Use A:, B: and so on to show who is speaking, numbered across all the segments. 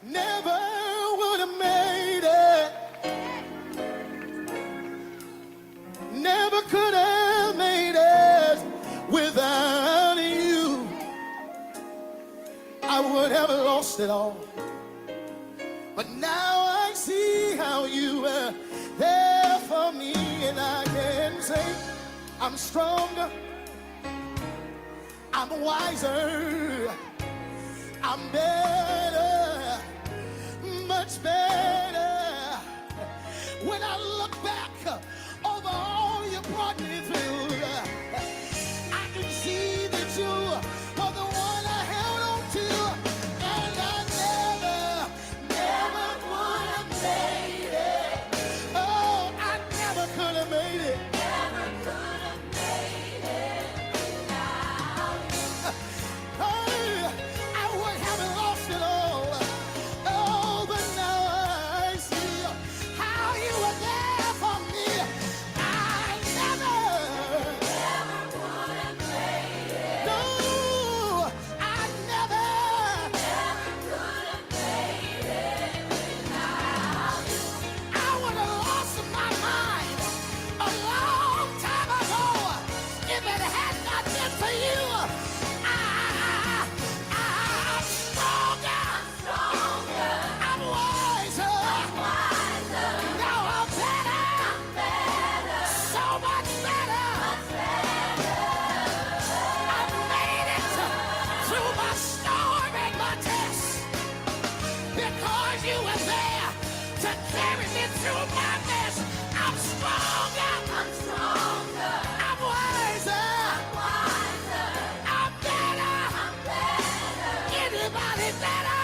A: Never would have made it. Never could have made it without you. I would have lost it all. But now I see how you were there for me, and I can say I'm stronger, I'm wiser, I'm better, much better. When I look back over all you brought me through, I can see that you were the one I held on to, and I never would have made it. Oh, I never could have made it. Never could have made it without you. I would have lost it all. Oh, but now I see how you were there for me. I never would have made it. No, I never could have made it without you. I would have lost my mind a long time ago if it had not been for you. I'm stronger. I'm wiser. Now I'm better. So much better. I made it through my storm and my test because you were there to carry me through my mess. I'm stronger. I'm wiser. I'm better. Anybody better?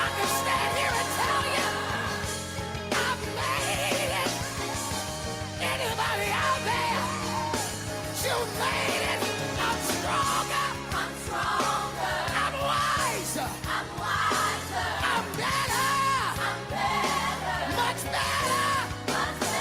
A: I can stand here and tell you I've made it. Anybody out there? You made it. I'm stronger. I'm wiser. I'm better. Much better.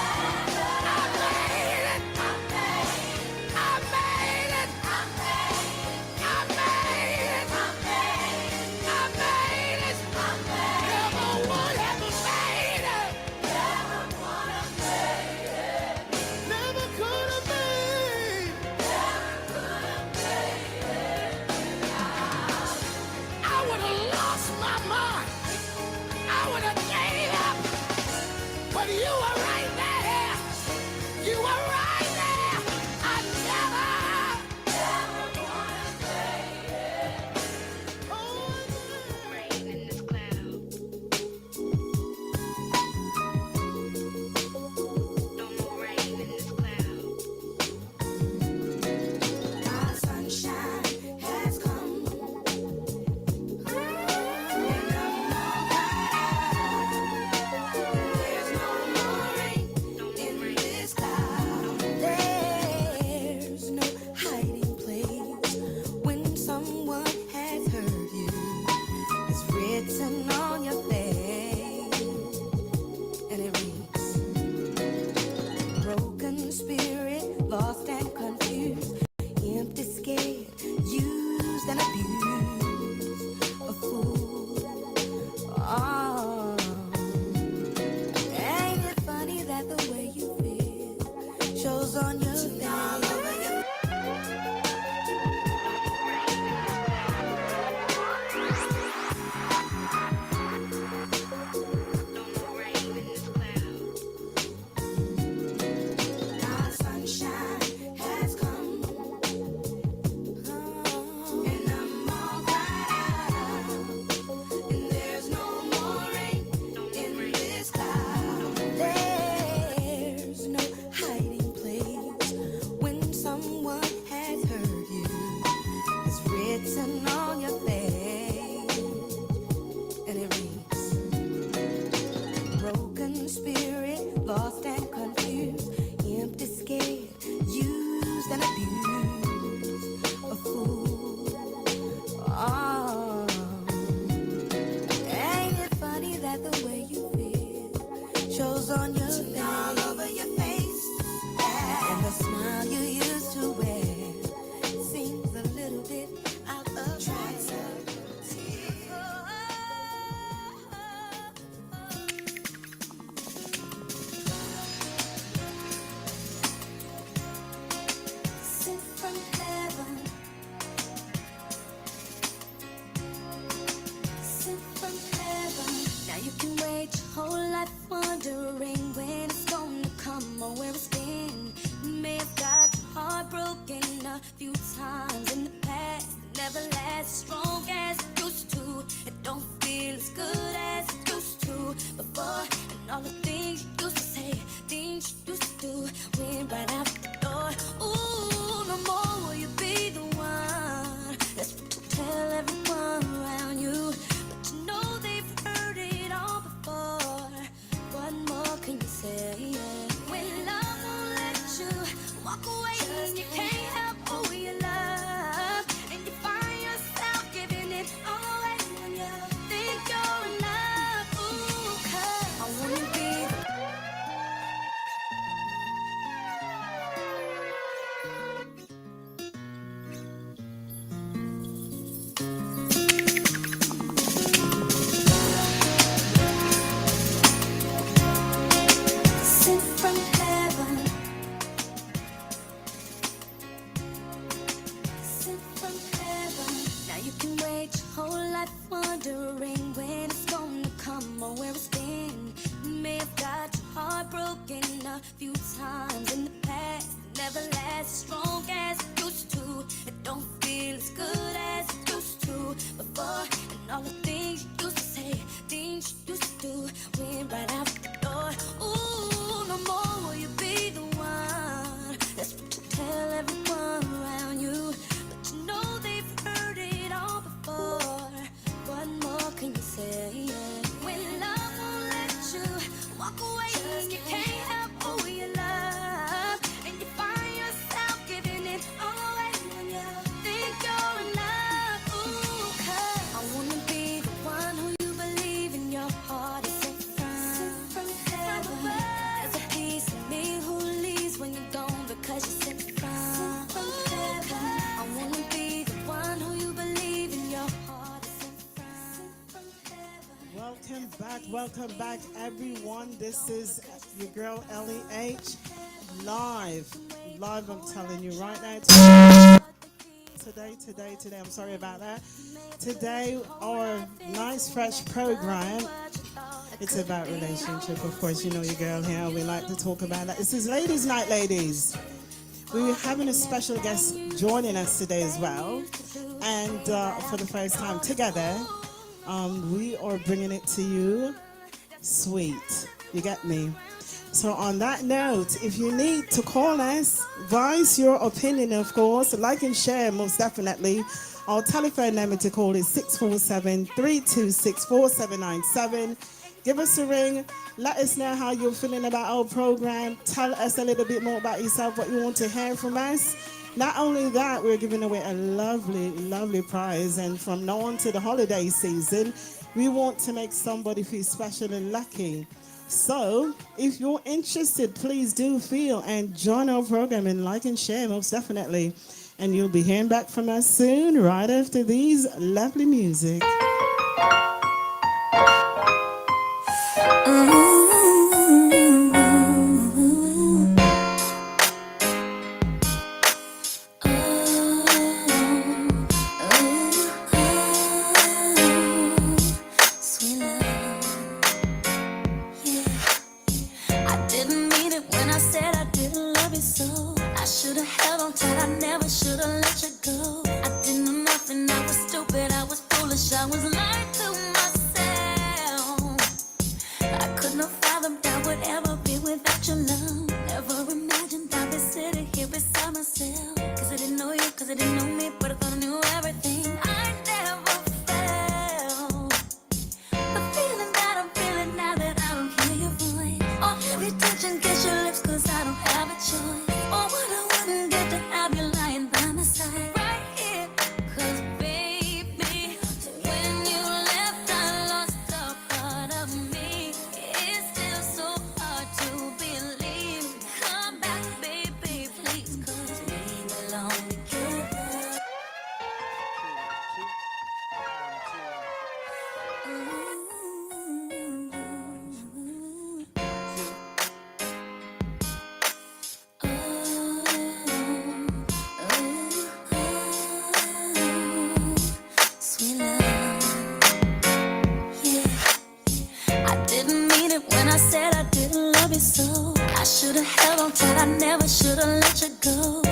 A: strong as it used to. It don't feel as good as it used to before. And all the things you used to say, things you used to do, went right out the door. Ooh, no more will you be the one that's to tell everyone around you. But you know they've heard it all before. What more can you say? When love won't let you walk away and you can't help who you love, and you find yourself giving it all away when you think you're enough. Ooh, 'cause I wanna be sent from heaven, sent from heaven. Now you can wait your whole life wondering when it's gonna come or where it's been. You may have got your heart broken a few times in the past. It never lasts as strong as it used to. It don't feel as good as it used to before. And all the things you used to say, things you used to do, went right out the door. Ooh, no more will you be the one that's to tell everyone around you. But you know they've heard it all before. What more can you say? When love won't let you walk away and you can't help who you love, and you find yourself giving it all away when you think you're enough. Ooh, 'cause I wanna be the one who you believe in your heart is sent from heaven. There's a piece of me who leaves when you're gone because you're sent from heaven. I wanna be the one who you believe in your heart is sent from heaven.
B: Welcome back, everyone. This is your girl Ellie H. Live, I'm telling you right now. Today, I'm sorry about that. Today, our nice, fresh program, it's about relationship. Of course, you know your girl here. We like to talk about that. This is Ladies' Night, ladies. We're having a special guest joining us today as well. And for the first time together, we are bringing it to you sweet. You get me? So on that note, if you need to call us, voice your opinion, of course, like and share most definitely. Our telephone number to call is 647-326-4797. Give us a ring. Let us know how you're feeling about our program. Tell us a little bit more about yourself, what you want to hear from us. Not only that, we're giving away a lovely, lovely prize. And from now on to the holiday season, we want to make somebody feel special and lucky. So if you're interested, please do feel and join our program and like and share most definitely. And you'll be hearing back from us soon, right after these lovely music.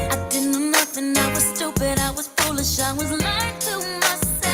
A: I didn't know nothing, I was stupid, I was foolish, I was lying to myself.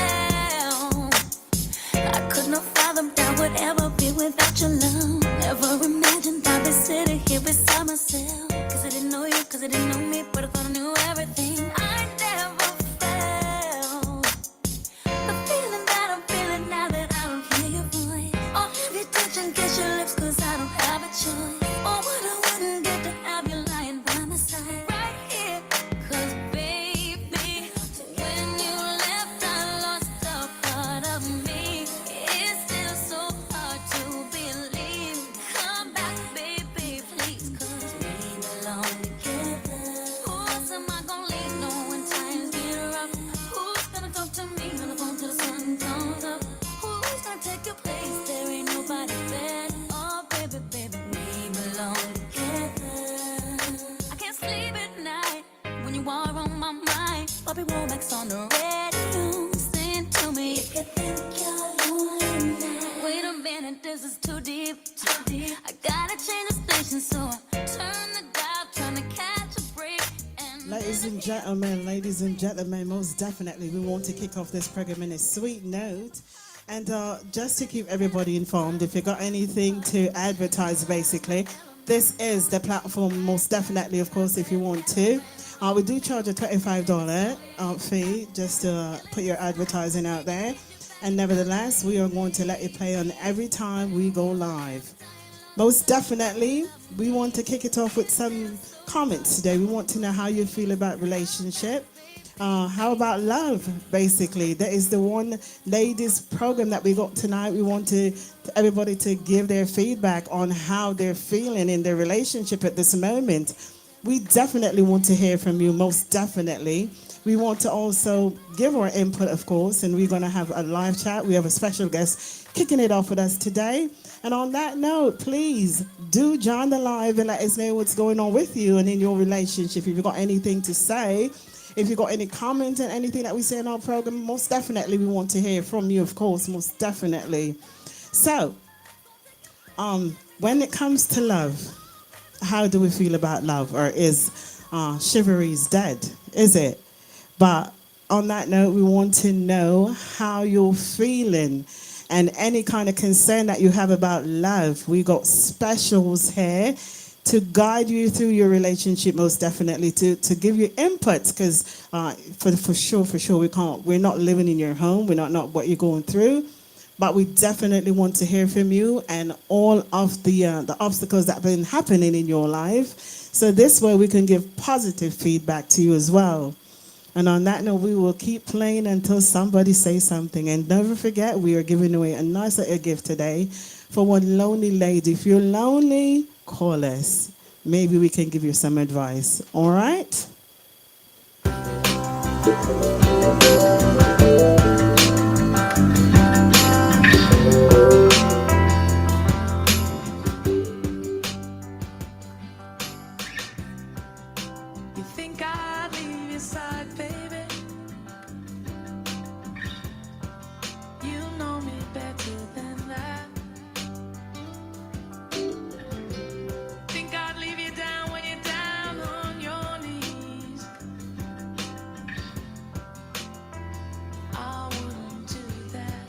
C: choice. Oh, what a wouldn't get to have you lying by my side right here. 'Cause baby, when you left, I lost a part of me. It's still so hard to believe. Come back, baby, please, 'cause we belong together. Who else am I gonna lean on when times get rough? Who's gonna talk to me on the phone till the sun comes up? Who's gonna take your place? There ain't nobody better. Oh, baby, baby, we belong together. I can't sleep at night when you are on my mind. Bobby Womack's on the radio, sing to me. If you think you're lonely now, wait a minute, this is too deep, too deep. I gotta change the station, so I turn the dial, trying to catch a break.
B: Ladies and gentlemen, most definitely we want to kick off this program in a sweet note. And just to keep everybody informed, if you got anything to advertise, basically, this is the platform, most definitely, of course, if you want to. We do charge a $25 fee just to put your advertising out there. And nevertheless, we are going to let you play on every time we go live. Most definitely, we want to kick it off with some comments today. We want to know how you feel about relationship. How about love, basically? That is the one ladies program that we got tonight. We want everybody to give their feedback on how they're feeling in their relationship at this moment. We definitely want to hear from you, most definitely. We want to also give our input, of course, and we're going to have a live chat. We have a special guest kicking it off with us today. And on that note, please do join the live and let us know what's going on with you and in your relationship. If you've got anything to say, if you've got any comments and anything that we say in our program, most definitely we want to hear from you, of course, most definitely. So, when it comes to love, how do we feel about love? Or is chivalry's dead? Is it? But on that note, we want to know how you're feeling and any kind of concern that you have about love. We got specials here to guide you through your relationship, most definitely, to give you input, because for sure, we're not living in your home, we're not what you're going through, but we definitely want to hear from you and all of the obstacles that have been happening in your life. So this way we can give positive feedback to you as well. And on that note, we will keep playing until somebody says something. And never forget, we are giving away a nice little gift today for one lonely lady. If you're lonely, call us. Maybe we can give you some advice. All right?
D: You think I'd leave your side, baby? You know me better than that. Think I'd leave you down when you're down on your knees? I wouldn't do that.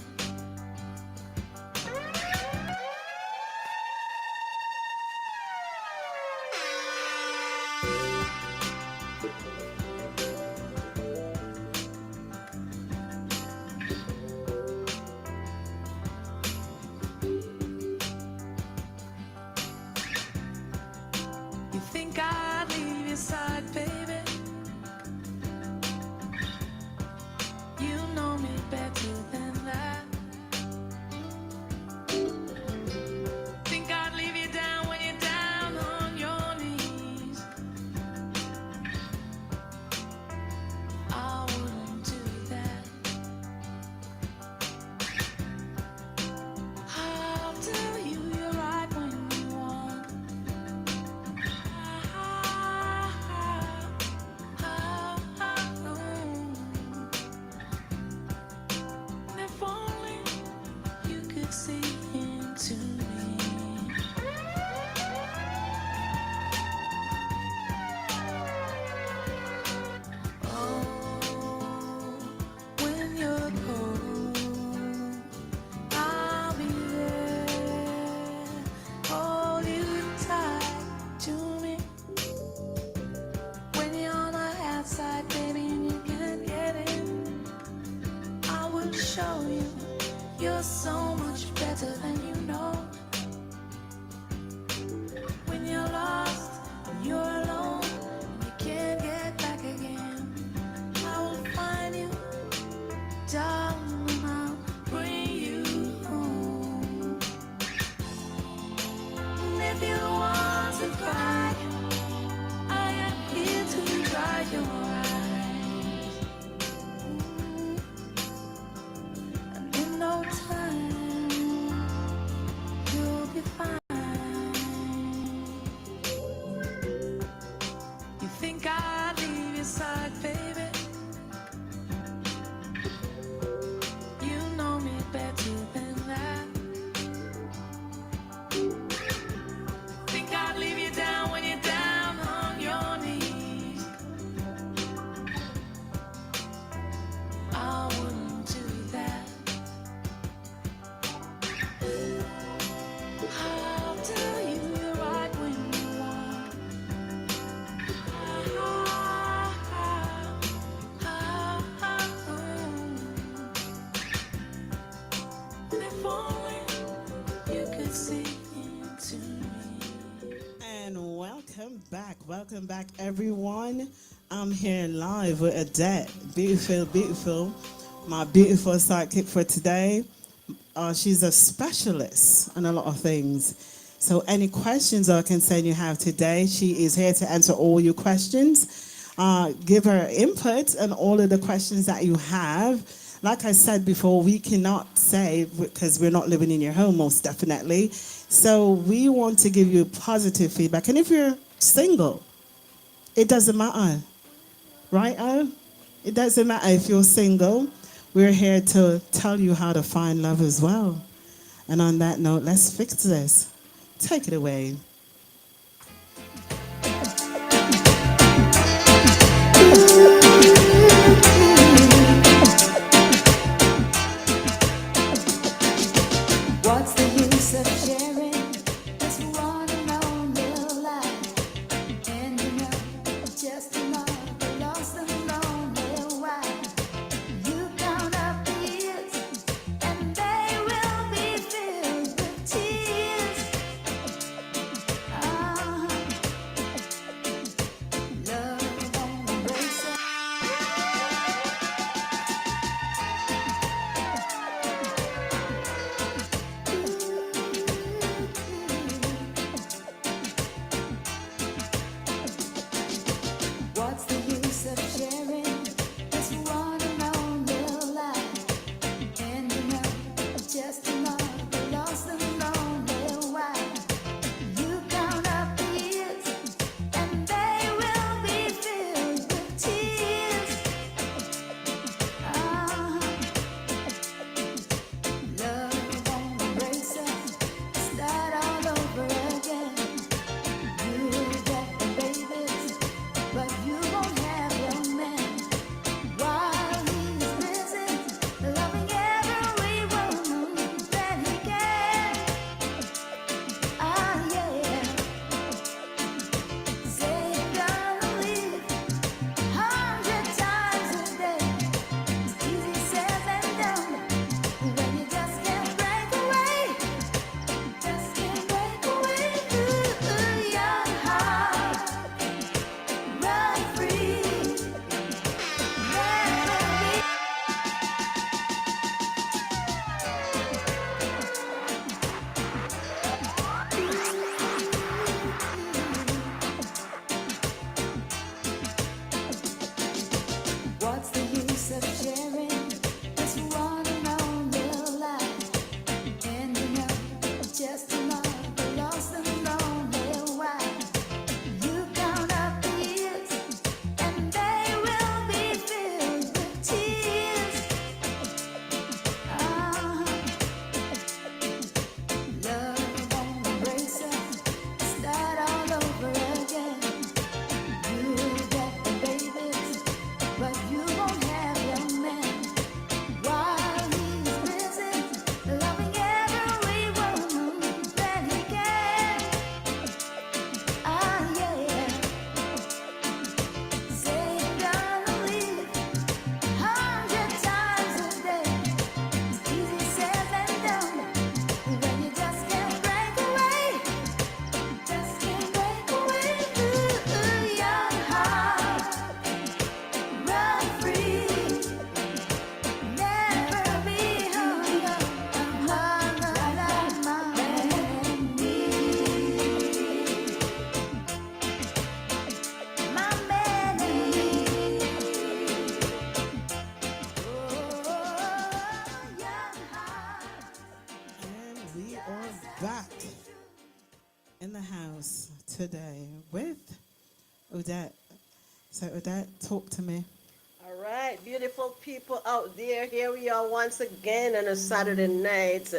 D: You think I'd leave your side, baby? You know me better than that. Think I'd leave you down when you're down on your knees? I wouldn't do that. I'll tell you you're right when you want. If only you could see into me. Oh, when you're cold, I'll be there. Hold you tight to me. When you're on the outside, baby, and you can't get in, I will show you you're so much better than you know. falling, you could see into me.
B: And welcome back, everyone. I'm here live with Odette, beautiful, my beautiful sidekick for today. She's a specialist in a lot of things. So any questions or concern you have today, she is here to answer all your questions. Give her input on all of the questions that you have. Like I said before, we cannot say, because we're not living in your home, most definitely. So we want to give you positive feedback. And if you're single, it doesn't matter, right, Al? It doesn't matter if you're single. We're here to tell you how to find love as well. And on that note, let's fix this. Take it away.
C: What's the use of sharing this one and only life? Ending up just another lost and lonely wife. You count up the years, and they will be filled with tears. Love won't embrace us. What's the use of sharing this one and only life? Ending up just another lost and lonely wife. You count up the years, and they will be filled with tears. Love won't embrace us. Start all over again. You'll get the babies, but you won't have your man. While he's busy loving every woman that he can. Yeah. Say you're gonna leave 100 times a day. It's easy said than done when you just can't break away. Just can't break away. Ooh, your heart, run free. Never be. What's the use of sharing this one and only life? Ending up just another lost and lonely wife. You count up the years, and they will be filled with tears. Love won't embrace us. Start all over again. You'll get the babies, but you won't have your man. While he's busy loving every woman that he can. Yeah. Say you're gonna leave 100 times a day. It's easy said than done when you just can't break away. Just can't break away. Ooh, your heart, run free. Never be hung up like my man and me. My man and me. Oh, young heart.
B: And we are back in the house today with Odette. So Odette, talk to me.
E: All right, beautiful people out there. Here we are once again on a Saturday night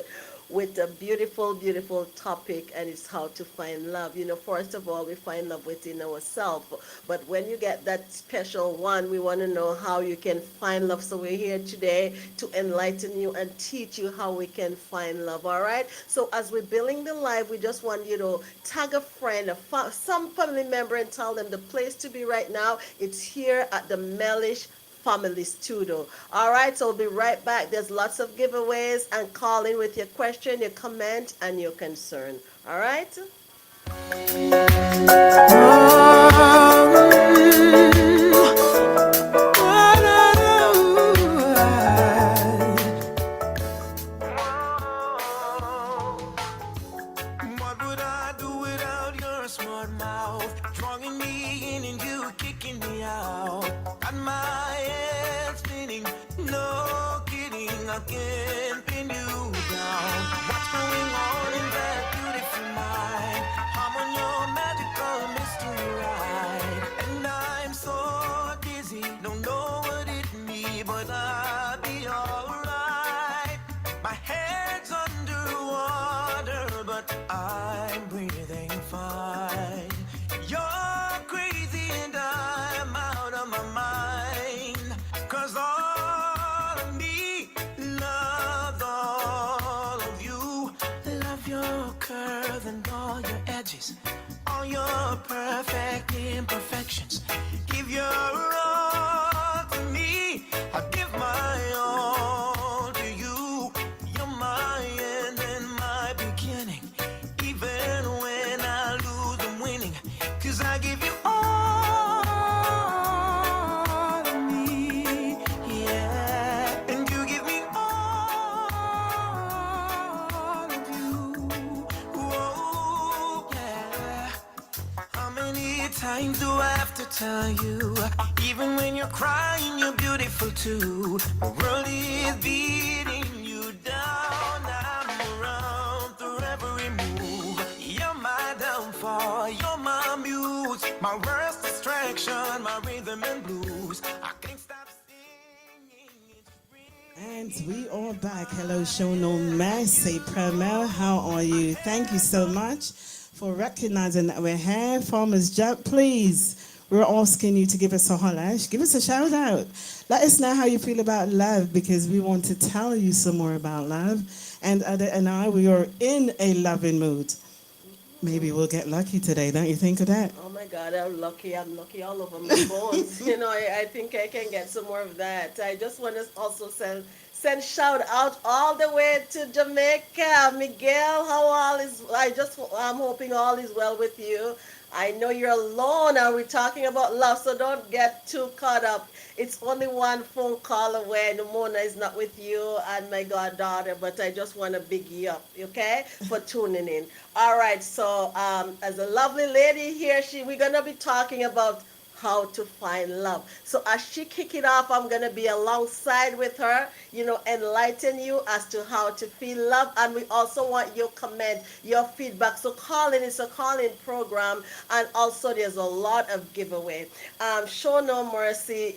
E: with a beautiful topic, and it's how to find love. You know, first of all, we find love within ourselves. But when you get that special one, we want to know how you can find love. So we're here today to enlighten you and teach you how we can find love. All right. So as we're building the life, we just want you to tag a friend, some family member, and tell them the place to be right now. It's here at the Mellish Family Studio. All right, so we'll be right back. There's lots of giveaways, and call in with your question, your comment, and your concern. All right?
A: What would I do without your smart mouth? Drawing me in and you kicking me out. Got my head spinning, no kidding, I can't pin you down. What's going on in that beautiful mind? I'm on your magical mystery ride. And I'm so dizzy, don't know what it means, but I'll be alright. My head's underwater, but I'm breathing fine. You're crazy and I'm out of my mind. 'Cause all of me loves all of you. Love your curves and all your edges, all your perfect imperfections. Give your all to me, I give my all to you. You're my end and my beginning. Even when I lose, I'm winning. 'Cause I give you all of me, yeah. And you give me all of you, whoa, yeah. How many times do I have to tell you? Even when you're crying, you're beautiful too. The world is beating you down. I'm around through every move. You're my downfall, you're my muse, my worst distraction, my rhythm and blues. I can't stop singing.
B: And we are back. Hello, show no mercy. Premier, how are you? Thank you so much for recognizing that we're here. Farmers Jump, please. We're asking you to give us a holler. Give us a shout out. Let us know how you feel about love, because we want to tell you some more about love. And Ada and I, we are in a loving mood. Maybe we'll get lucky today. Don't you think of that?
E: Oh my God, I'm lucky. I'm lucky all over my bones. I think I can get some more of that. I just want to also send shout out all the way to Jamaica. Miguel, how all is? I'm hoping all is well with you. I know you're alone and we're talking about love, so don't get too caught up. It's only one phone call away. Mona is not with you and my goddaughter, but I just want to big you up, okay, for tuning in. All right, so as a lovely lady here, we're going to be talking about how to find love. So as she kick it off, I'm going to be alongside with her, enlighten you as to how to feel love. And we also want your comment, your feedback. So call in, it's a call-in program. And also there's a lot of giveaway. Show no mercy,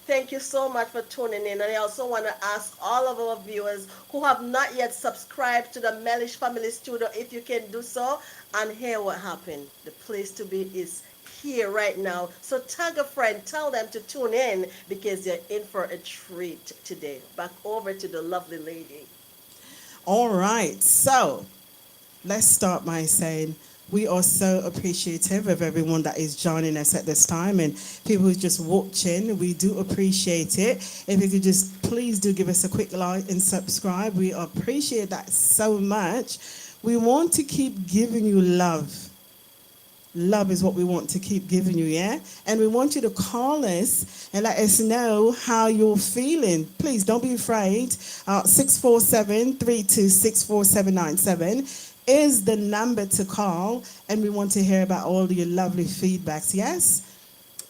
E: thank you so much for tuning in. And I also want to ask all of our viewers who have not yet subscribed to the Mellish Family Studio, if you can do so and hear what happened. The place to be is here right now. So tag a friend, tell them to tune in, because you're in for a treat today. Back over to the lovely lady.
B: All right, so let's start by saying we are so appreciative of everyone that is joining us at this time, and people who's just watching. We do appreciate it. If you could just please do give us a quick like and subscribe. We appreciate that so much. We want to keep giving you love. Love is what we want to keep giving you, yeah? And we want you to call us and let us know how you're feeling. Please don't be afraid. 647-326-4797 is the number to call, and we want to hear about all your lovely feedbacks, yes?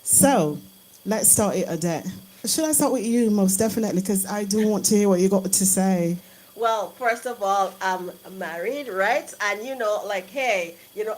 B: So let's start it, Odette. Should I start with you? Most definitely, because I do want to hear what you got to say.
E: Well, first of all, I'm married, right? And hey,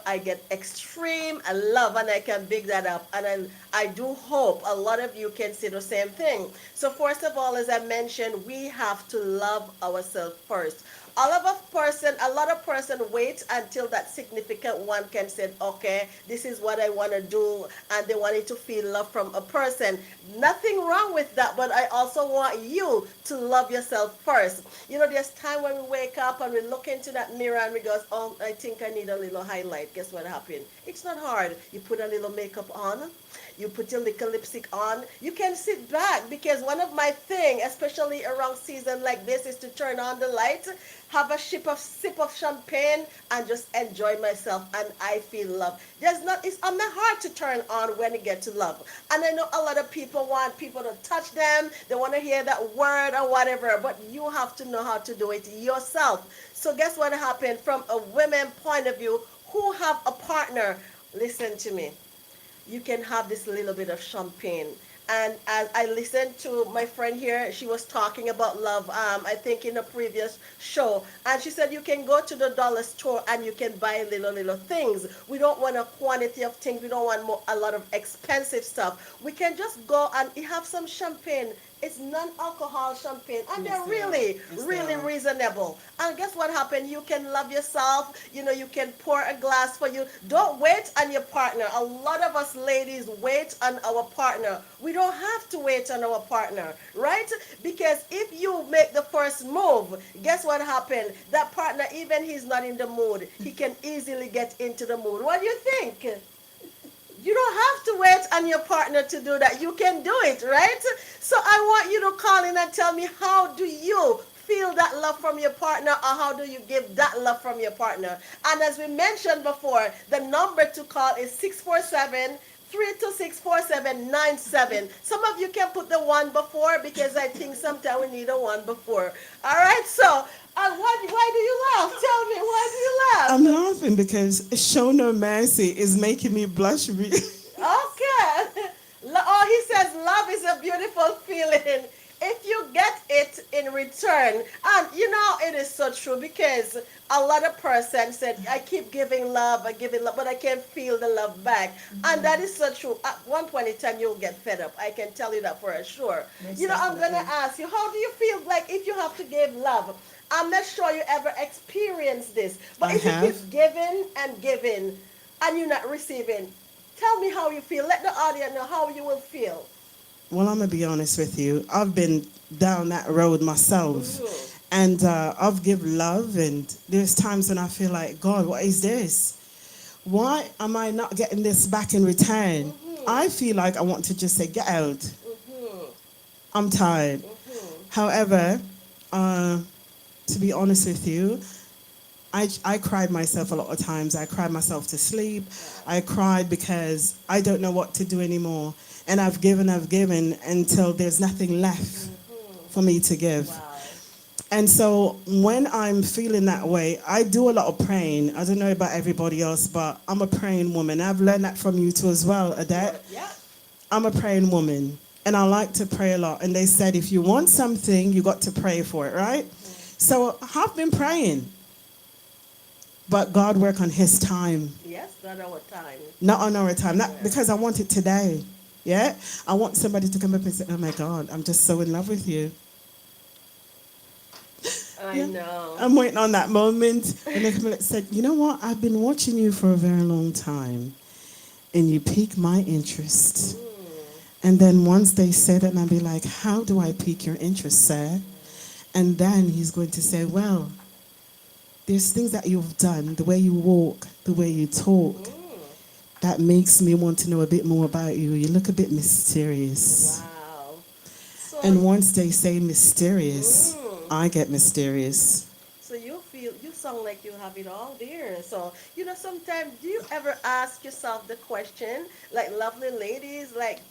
E: I get extreme love, and I can big that up. And I do hope a lot of you can say the same thing. So first of all, as I mentioned, we have to love ourselves first. a lot of person wait until that significant one can say, okay, this is what I want to do, and they wanted to feel love from a person. Nothing wrong with that, but I also want you to love yourself first. You know, there's time when we wake up and we look into that mirror and we go, oh, I think I need a little highlight. Guess what happened? It's not hard. You put a little makeup on, you put your little lipstick on, you can sit back, because one of my thing, especially around season like this, is to turn on the light, have a sip of champagne, and just enjoy myself, and I feel love. It's on my heart to turn on when you get to love. And I know a lot of people want people to touch them, they want to hear that word or whatever, but you have to know how to do it yourself. So guess what happened from a women point of view who have a partner? Listen to me. You can have this little bit of champagne. And as I listened to my friend here, she was talking about love, I think in a previous show. And she said you can go to the dollar store and you can buy little things. We don't want a quantity of things. We don't want a lot of expensive stuff. We can just go and have some champagne. It's non-alcohol champagne, and
B: Yes,
E: they're really,
B: yes,
E: really reasonable. And guess what happened? You can love yourself. You know, you can pour a glass for you. Don't wait on your partner. A lot of us ladies wait on our partner. We don't have to wait on our partner, right? Because if you make the first move, guess what happened? That partner, even he's not in the mood, he can easily get into the mood. What do you think? You don't have to wait on your partner to do that. You can do it, right? So I want you to call in and tell me, how do you feel that love from your partner, or how do you give that love from your partner? And as we mentioned before, the number to call is 647-326-4797. Some of you can put the one before, because I think sometimes we need a one before. All right, so why do you laugh? Tell me, why do you laugh?
B: I'm laughing because show no mercy is making me blush.
E: Okay. Oh, he says love is a beautiful feeling if you get it in return. And you know, it is so true, because a lot of persons said, I keep giving love, but I can't feel the love back. Mm-hmm. And that is so true. At one point in time, you'll get fed up. I can tell you that for sure. Most you know, definitely. I'm going to ask you, how do you feel like if you have to give love? I'm not sure you ever experienced this, but if you keep giving and giving and you're not receiving, tell me how you feel. Let the audience know how you will feel.
B: Well, I'm going to be honest with you. I've been down that road myself. Mm-hmm. And I've given love, and there's times when I feel like, God, what is this? Why am I not getting this back in return? Mm-hmm. I feel like I want to just say, get out. Mm-hmm. I'm tired. Mm-hmm. However, to be honest with you, I cried myself a lot of times. I cried myself to sleep. I cried because I don't know what to do anymore. And I've given until there's nothing left for me to give. Wow. And so when I'm feeling that way, I do a lot of praying. I don't know about everybody else, but I'm a praying woman. I've learned that from you too as well, Adette. Yeah. I'm a praying woman, and I like to pray a lot. And they said, if you want something, you got to pray for it, right? So I've been praying. But God work on his time.
E: Yes, not our time.
B: Not on our time. Not because I want it today. Yeah? I want somebody to come up and say, oh my God, I'm just so in love with you.
E: I know.
B: I'm waiting on that moment. And they come and said, you know what? I've been watching you for a very long time. And you pique my interest. And then once they said it, and I'll be like, how do I pique your interest, sir? And then he's going to say, well, there's things that you've done, the way you walk, the way you talk, that makes me want to know a bit more about you. You look a bit mysterious. Wow. So and once they say mysterious, I get mysterious.
E: So you sound like you have it all there. So, you know, sometimes do you ever ask yourself the question, like lovely ladies, like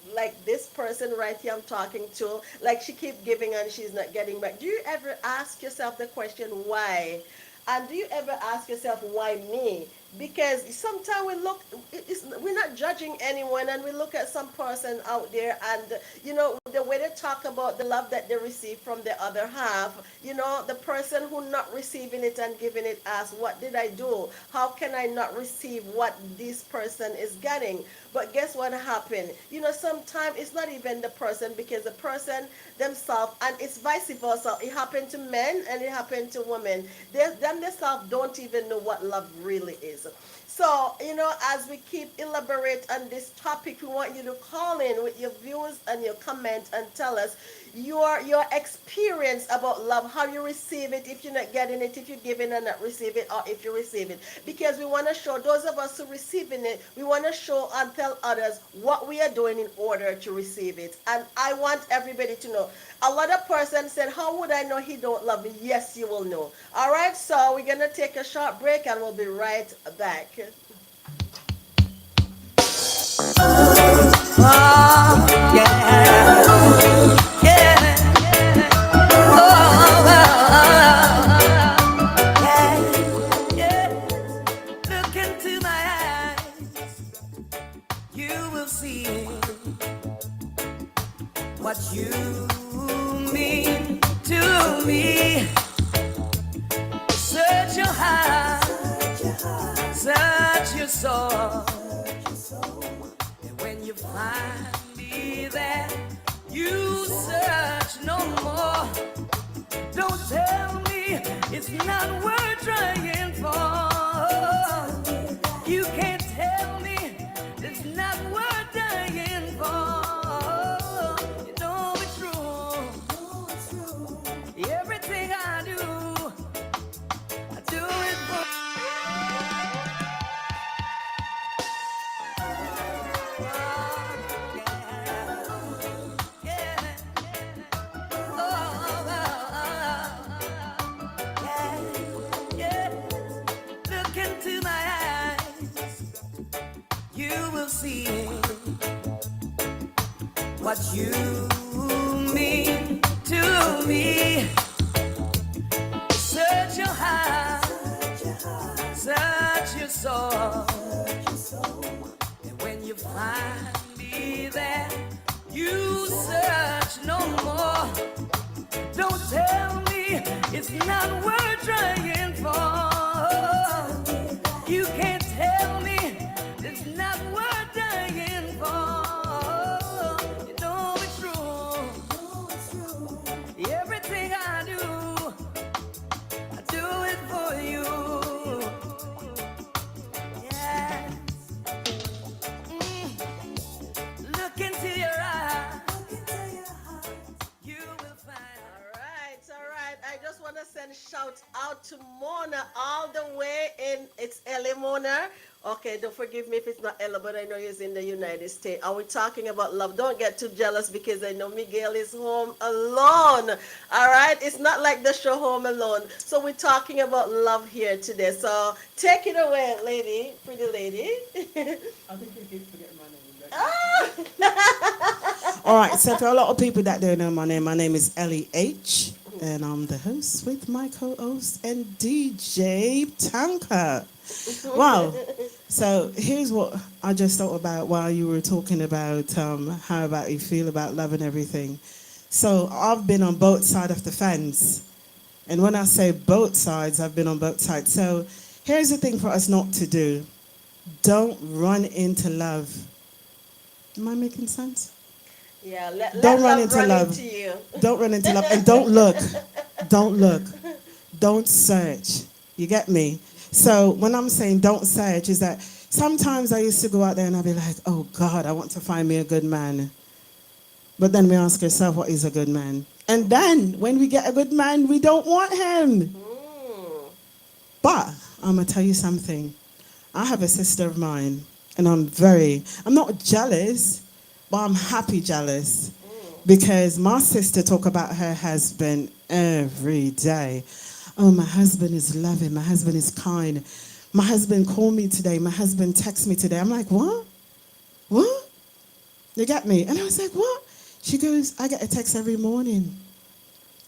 E: this person right here I'm talking to, like she keep giving and she's not getting back. Do you ever ask yourself the question, why? And do you ever ask yourself, why me? Because sometimes we're not judging anyone, and we look at some person out there, and, you know, the way they talk about the love that they receive from the other half, the person who not receiving it and giving it asks, what did I do? How can I not receive what this person is getting? But guess what happened? Sometimes it's not even the person, because the person themselves, and it's vice versa. It happened to men and it happened to women. Them themselves don't even know what love really is. So, as we keep elaborate on this topic, we want you to call in with your views and your comment and tell us your experience about love, how you receive it, if you're not getting it, if you're giving and not receive it, or if you receive it. Because we want to show those of us who are receiving it, we want to show and tell others what we are doing in order to receive it. And I want everybody to know. A lot of persons said, how would I know he don't love me? Yes, you will know. All right, so we're going to take a short break and we'll be right back.
C: Oh, yeah. Yeah. Yeah. Yeah. Look into my eyes, you will see what you mean to me. Search your heart, search your soul. And when you find me there, you search no more. Don't tell me it's not worth trying for. You can't tell me it's not worth dying for. You know it's true. Everything I do it for. Look into my eyes, you will see what you mean to me. Search your heart, search your soul. And when you find me there, you search no more. Don't tell me it's not worth trying for. You can't tell me it's not worth dying for. You know it's true. Everything I do it for you. Yes. Look into your eyes. You will find.
E: All right. I just want to send shout out to Mona all the way in. It's Ellie Mona. Okay, don't forgive me if it's not Ella, but I know he's in the United States. Are we talking about love? Don't get too jealous because I know Miguel is home alone. All right? It's not like the show Home Alone. So we're talking about love here today. So take it away, lady, pretty lady.
B: I think you keep forgetting my name. All right, so for a lot of people that don't know my name is Ellie H. And I'm the host with my co-host and DJ Tanka. Wow. So here's what I just thought about while you were talking about how about you feel about love and everything. So I've been on both sides of the fence. And when I say both sides, I've been on both sides. So here's the thing for us not to do. Don't run into love. Am I making sense?
E: Yeah, let
B: Don't
E: love
B: run into love.
E: into you.
B: Don't run into love. And don't look. Don't look. Don't search. You get me? So when I'm saying don't search is that sometimes I used to go out there and I'd be like, oh God, I want to find me a good man. But then we ask ourselves, what is a good man? And then when we get a good man, we don't want him. But I'm going to tell you something. I have a sister of mine and I'm not jealous, but I'm happy jealous because my sister talk about her husband every day. Oh, my husband is loving. My husband is kind. My husband called me today. My husband texted me today. I'm like, what? What? You get me? And I was like, what? She goes, I get a text every morning.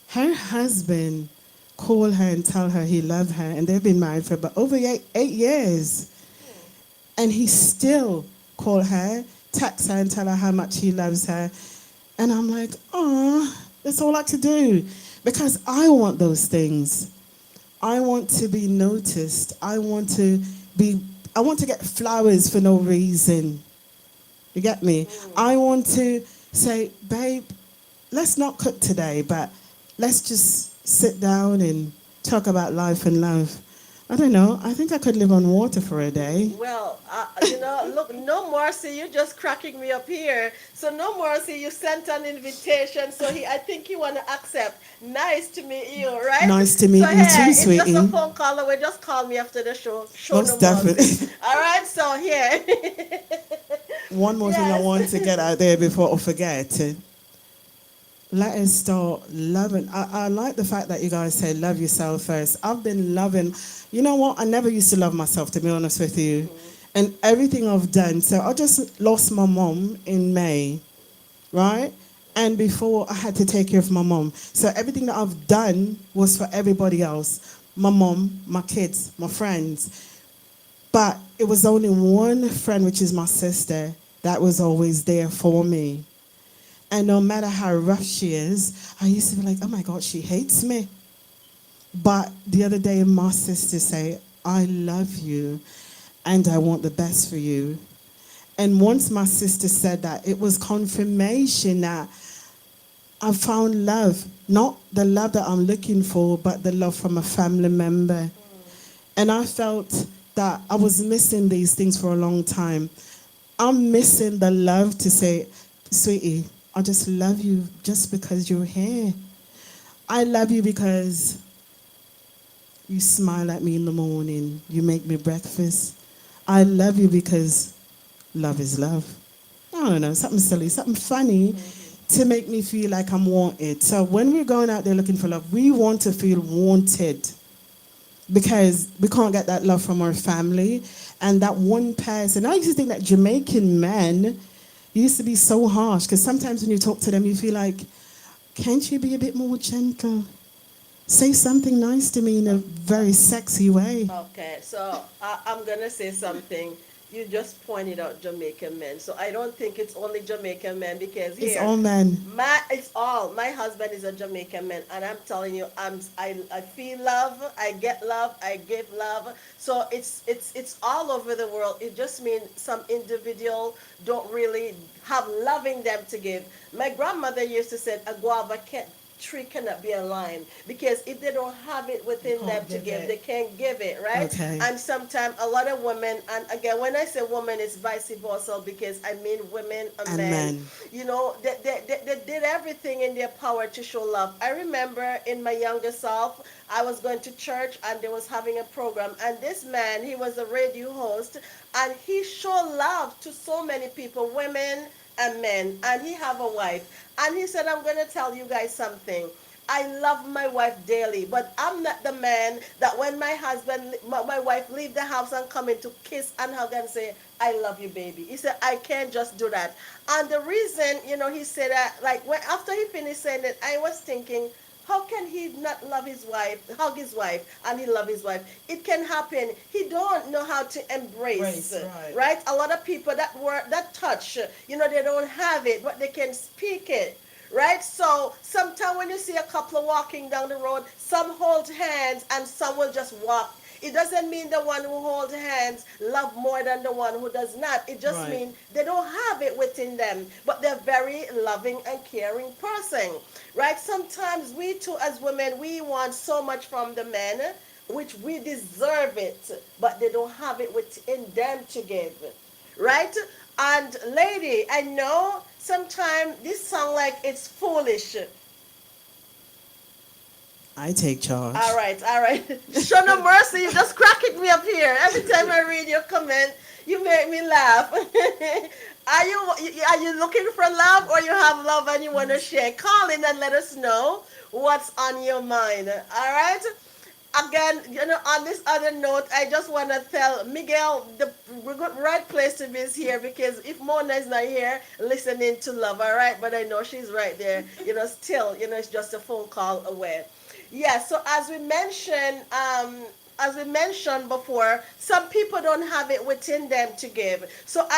B: Her husband called her and tell her he loved her, and they've been married for about over 8 years. And he still call her, text her and tell her how much he loves her. And I'm like, oh, that's all I could do. Because I want those things. I want to be noticed. Be I want to get flowers for no reason. You get me? I want to say, babe, let's not cook today, but let's just sit down and talk about life and love. I don't know. I think I could live on water for a day.
E: Well, look, no mercy, you just cracking me up here. So no mercy, you sent an invitation. So I think he want to accept. Nice to meet you, right?
B: Nice to
E: So
B: meet you
E: here,
B: too,
E: it's just a
B: sweetie.
E: phone call away. Just call me after the show. Show no
B: Most
E: mercy.
B: definitely.
E: All right. So here.
B: One more thing I
E: Yes.
B: want to get out there before I forget. Let us start loving. I like the fact that you guys say love yourself first. I've been loving. You know what? I never used to love myself, to be honest with you. And everything I've done. So I just lost my mom in May, right? And before I had to take care of my mom. So everything that I've done was for everybody else. My mom, my kids, my friends. But it was only one friend, which is my sister, that was always there for me. And no matter how rough she is, I used to be like, oh my God, she hates me. But the other day, my sister said, I love you and I want the best for you. And once my sister said that, it was confirmation that I found love, not the love that I'm looking for, but the love from a family member. And I felt that I was missing these things for a long time. I'm missing the love to say, sweetie, I just love you just because you're here. I love you because you smile at me in the morning. You make me breakfast. I love you because love is love. I don't know, something silly, something funny to make me feel like I'm wanted. So when we're going out there looking for love, we want to feel wanted because we can't get that love from our family. And that one person, I used to think that Jamaican men used to be so harsh because sometimes when you talk to them, you feel like, can't you be a bit more gentle? Say something nice to me in a very sexy way.
E: Okay, so I'm gonna say something. You just pointed out Jamaican men, so I don't think it's only Jamaican men because
B: It's
E: here,
B: all men.
E: it's all. My husband is a Jamaican man, and I'm telling you, I feel love, I get love, I give love. So it's all over the world. It just means some individual don't really have loving them to give. My grandmother used to say, a guava tree cannot be aligned because if they don't have it within them to give, they can't give it, right?
B: Okay.
E: And sometimes a lot of women, and again, when I say women, it's vice versa because I mean women and men.
B: Men.
E: You know, they did everything in their power to show love. I remember in my younger self, I was going to church and they was having a program, and this man, he was a radio host, and he showed love to so many people, women and men, and he have a wife, and he said, I'm going to tell you guys something. I love my wife daily, but I'm not the man that when my wife leave the house and come in to kiss and hug and say, I love you, baby. He said, I can't just do that. And the reason, he said that, like, after he finished saying it, I was thinking, how can he not love his wife, hug his wife, and he love his wife? It can happen. He don't know how to embrace, right? A lot of people that touch, they don't have it, but they can speak it, right? So sometimes when you see a couple walking down the road, some hold hands and some will just walk. It doesn't mean the one who holds hands love more than the one who does not. It just means they don't have it within them, but they're very loving and caring person, right? Sometimes we too as women, we want so much from the men, which we deserve it, but they don't have it within them to give, right? And lady, I know sometimes this sound like it's foolish.
B: I take charge.
E: All right. Show no mercy. You're just cracking me up here. Every time I read your comment, you make me laugh. Are you looking for love, or you have love and you want to share? Call in and let us know what's on your mind. All right. Again, on this other note, I just want to tell Miguel the right place to be is here, because if Mona is not here listening to love, all right, but I know she's right there. Still, it's just a phone call away. Yeah, so as we mentioned before, some people don't have it within them to give. So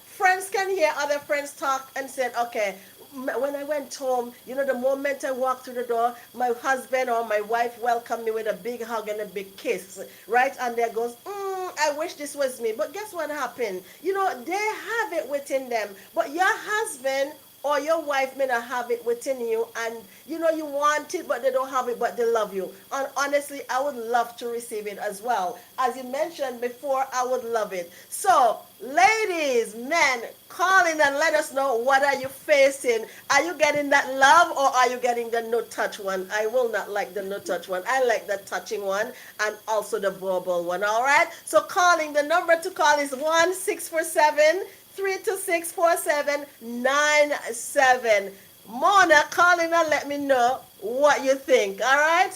E: friends can hear other friends talk and say, okay, when I went home, the moment I walked through the door, my husband or my wife welcomed me with a big hug and a big kiss, right? And there goes, I wish this was me. But guess what happened? They have it within them. But your husband or your wife may not have it within you, and you want it but they don't have it, but they love you. And honestly, I would love to receive it as well. As you mentioned before, I would love it. So ladies, men, call in and let us know, what are you facing? Are you getting that love, or are you getting the no touch one? I will not like the no touch one. I like the touching one, and also the verbal one. All right, so calling, the number to call is 1-647 326-4797. Mona, call in and let me know what you think. All right.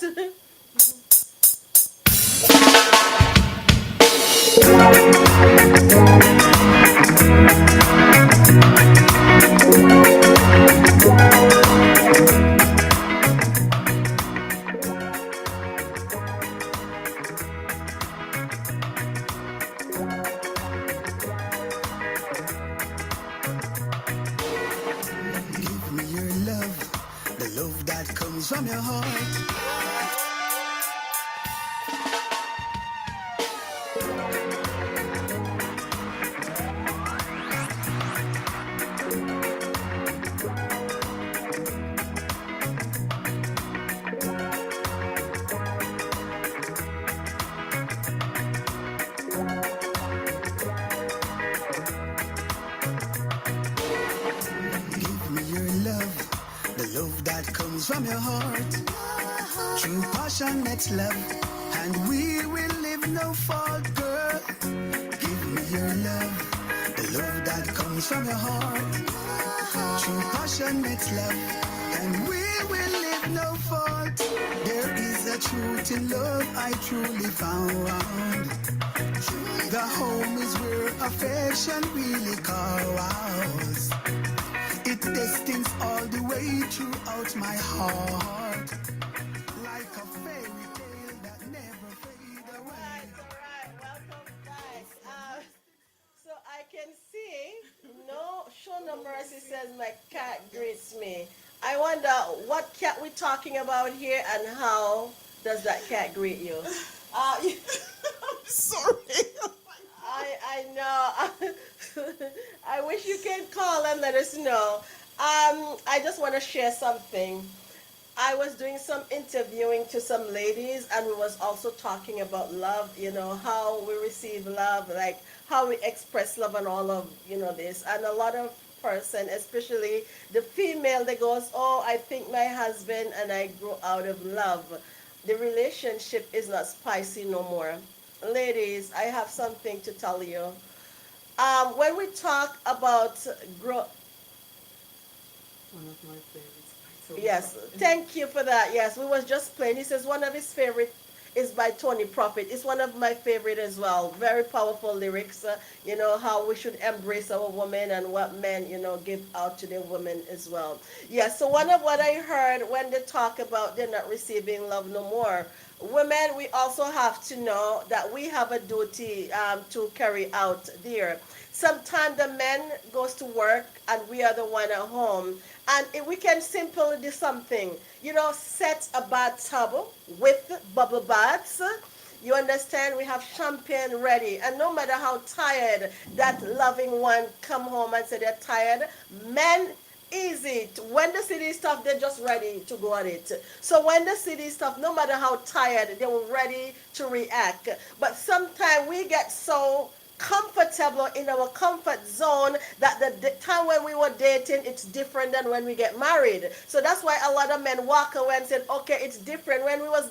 A: Give me your love, the love that comes from your heart. Give me your love, the love that comes from your heart. True passionate love, and we will live no fault, girl. Give me your love, the love that comes from your heart. True passionate love, and we will live no fault. There is a truth in love I truly found. The home is where affection really calls. It destines all the way throughout my heart, like a fairy tale that never fades away.
E: All right. Welcome, guys. So I can see, no, show no mercy says my cat greets me. I wonder what cat we're talking about here, and how does that cat greet you?
B: I'm sorry.
E: I know. I wish you can call and let us know. I just want to share something. I was doing some interviewing to some ladies, and we was also talking about love, how we receive love, like how we express love and all of, this. And a lot of person, especially the female, that goes, oh, I think my husband and I grew out of love. The relationship is not spicy no more. Ladies, I have something to tell you. When we talk about growth,
B: One of my favorites.
E: yes, thank you for that. Yes, we was just playing. He says one of his favorite is by Tony Prophet. It's one of my favorite as well. Very powerful lyrics. How we should embrace our women, and what men, give out to their women as well. Yes, so one of what I heard when they talk about they're not receiving love no more. Women, we also have to know that we have a duty to carry out there. Sometimes the man goes to work and we are the one at home. And if we can simply do something, set a bathtub with bubble baths. You understand? We have champagne ready. And no matter how tired that loving one come home and say they're tired, men, easy. When the city stuff, they're just ready to go on it. So when the city stuff, no matter how tired, they were ready to react. But sometimes we get so comfortable in our comfort zone that the time when we were dating, it's different than when we get married. So that's why a lot of men walk away and said, okay, it's different. When we was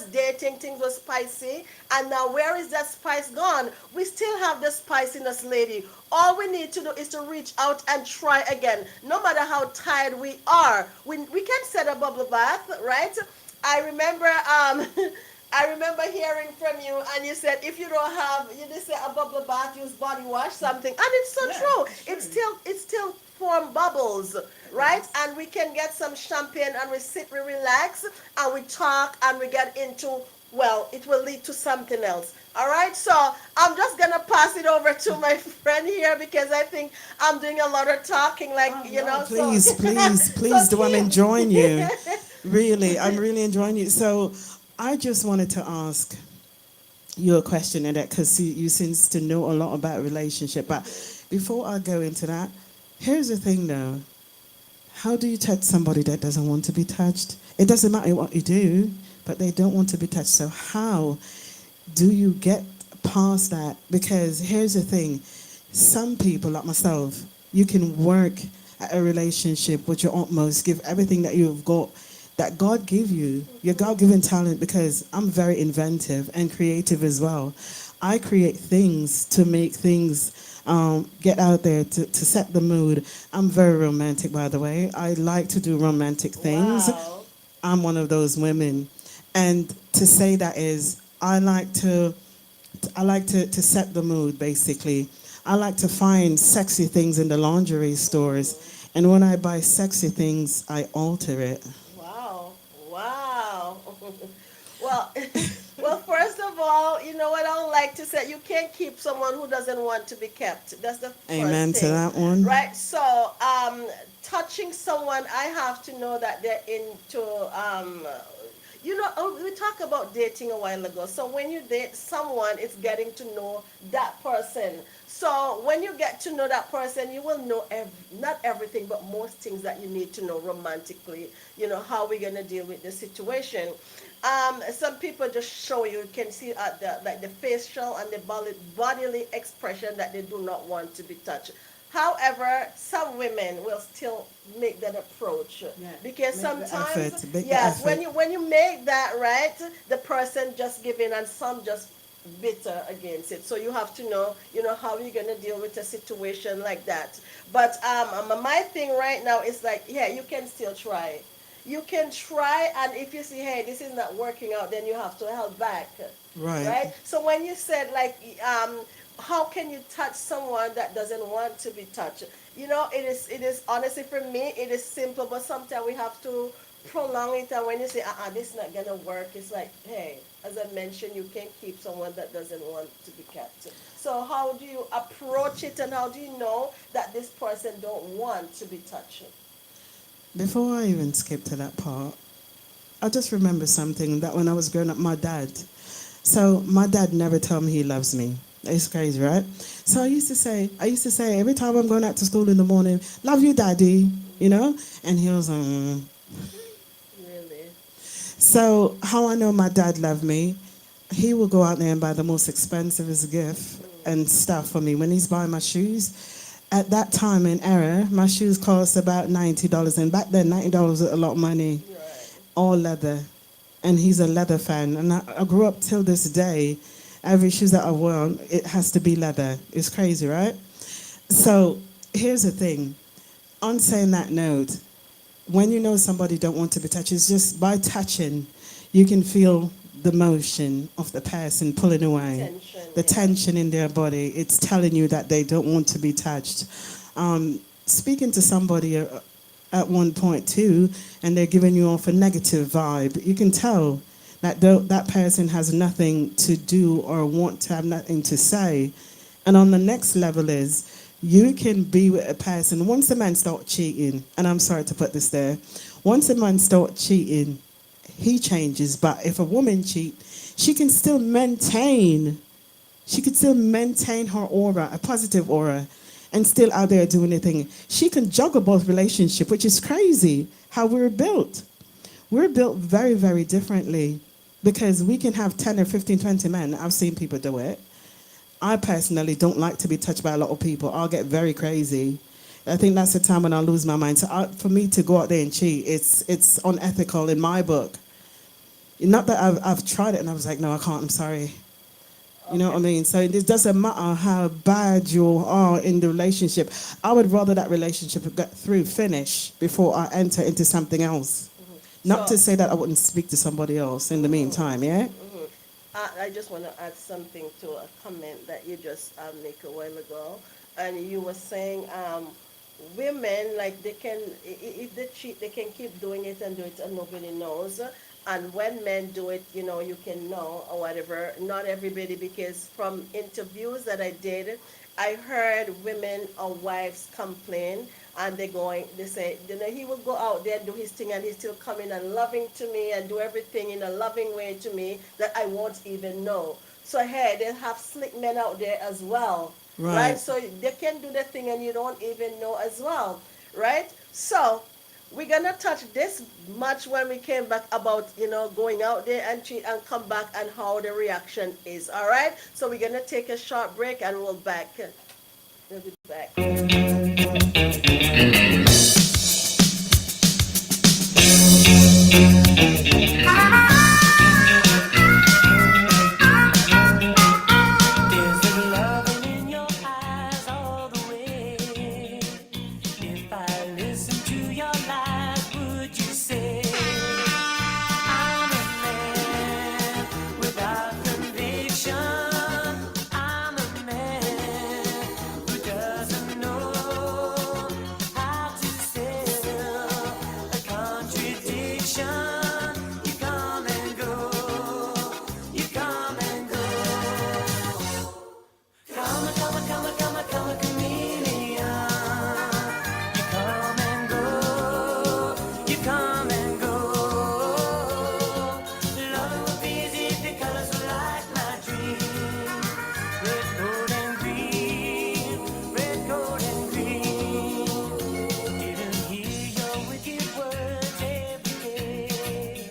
E: dating, things were spicy, and now where is that spice gone? We still have the spiciness, lady. All we need to do is to reach out and try again. No matter how tired we are, we can set a bubble bath, right? I remember I remember hearing from you, and you said if you don't have, you just say a bubble bath, use body wash, something, and it's so true. It still form bubbles, right? Yes. And we can get some champagne, and we sit, we relax, and we talk, and we get into well, it will lead to something else. All right, so I'm just gonna pass it over to my friend here because I think I'm doing a lot of talking, like
B: Oh,
E: you
B: no,
E: know. So,
B: please, please,
E: so
B: please do. I'm
E: Kim,
B: enjoying you. Really, I'm really enjoying you. So I just wanted to ask you a question in that because you seems to know a lot about relationship. But before I go into that, here's the thing though. How do you touch somebody that doesn't want to be touched? It doesn't matter what you do, but they don't want to be touched. So how do you get past that? Because here's the thing. Some people like myself, you can work at a relationship with your utmost, give everything that you've got, that God give you, your God-given talent, because I'm very inventive and creative as well. I create things to make things get out there, to set the mood. I'm very romantic, by the way. I like to do romantic things.
E: wow.
B: I'm one of those women. And to say that is, I like to set the mood, basically. I like to find sexy things in the lingerie stores. And when I buy sexy things, I alter it.
E: Wow, wow. Well, well, first of all, you know what I don't like to say? You can't keep someone who doesn't want to be kept. That's the first
B: Amen to
E: thing,
B: that one.
E: right? So, touching someone, I have to know that they're into, we talked about dating a while ago. So when you date someone, it's getting to know that person. So when you get to know that person, you will know not everything, but most things that you need to know romantically. You know how we're gonna deal with the situation. Some people just show you can see the facial and the bodily expression that they do not want to be touched. However, some women will still make that approach because
B: Make the
E: sometimes,
B: effort, make the
E: yes,
B: effort.
E: when you make that right, the person just give in and some just bitter against it. So you have to know, how you're gonna deal with a situation like that. But my thing right now is like, yeah, you can still try. You can try, and if you see, hey, this is not working out, then you have to help back,
B: Right.
E: right? So when you said like, how can you touch someone that doesn't want to be touched? It is honestly for me, it is simple, but sometimes we have to prolong it. And when you say, this is not gonna work, it's like, hey, as I mentioned, you can't keep someone that doesn't want to be kept. So how do you approach it, and how do you know that this person don't want to be touched?
B: Before I even skip to that part, I just remember something that when I was growing up, my dad. So my dad never told me he loves me. It's crazy, right? So I used to say every time I'm going out to school in the morning, love you, daddy, you know? And he was like,
E: Really?
B: So how I know my dad loved me, he will go out there and buy the most expensivest gift and stuff for me. When he's buying my shoes, at that time in era, my shoes cost about $90. And back then, $90 was a lot of money,
E: Right.
B: all leather. And he's a leather fan. And I grew up till this day, every shoes that I wear, it has to be leather. It's crazy, right? So here's the thing. On saying that note, when you know somebody don't want to be touched, it's just by touching, you can feel the motion of the person pulling away,
E: Tension,
B: the
E: yeah.
B: tension in their body. It's telling you that they don't want to be touched. Speaking to somebody at one point too, and they're giving you off a negative vibe, you can tell that that person has nothing to do or want to have nothing to say. And on the next level is you can be with a person once a man start cheating, and I'm sorry to put this there. Once a man start cheating, he changes. But if a woman cheat, she can still maintain. She could still maintain her aura, a positive aura, and still out there doing the thing. She can juggle both relationship, which is crazy how we're built. We're built very, very differently because we can have 10 or 15, 20 men. I've seen people do it. I personally don't like to be touched by a lot of people. I'll get very crazy. I think that's the time when I lose my mind. So for me to go out there and cheat, it's unethical in my book. Not that I've tried it and I was like, no, I can't. I'm sorry. You know what I mean? So it doesn't matter how bad you are in the relationship. I would rather that relationship get through, finish, before I enter into something else. Not
E: So,
B: to say that I wouldn't speak to somebody else in the meantime, yeah?
E: I just want to add something to a comment that you just make a while ago, and you were saying women, like, they can, if they cheat, they can keep doing it and do it and nobody knows. And when men do it, you can know or whatever. Not everybody, because from interviews that I did, I heard women or wives complain, and they say, he will go out there and do his thing, and he's still coming and loving to me and do everything in a loving way to me that I won't even know. So hey, they have slick men out there as well, right?
B: Right.
E: So they can do the thing and you don't even know as well, right? So we're gonna touch this much when we came back about going out there and cheat, and come back and how the reaction is. All right. So we're gonna take a short break and we'll back. We'll be back.
C: Is it loving in your eyes all the way? If I listen to your lies, would you say I'm a man without conviction? I'm a man who doesn't know how to sell a contradiction. You come and go, you come and go. Come a chameleon. You come and go, you come and go. Loving with easy colors like my dream. Red, gold, and green. Red, gold, and green. Didn't hear your wicked words every day.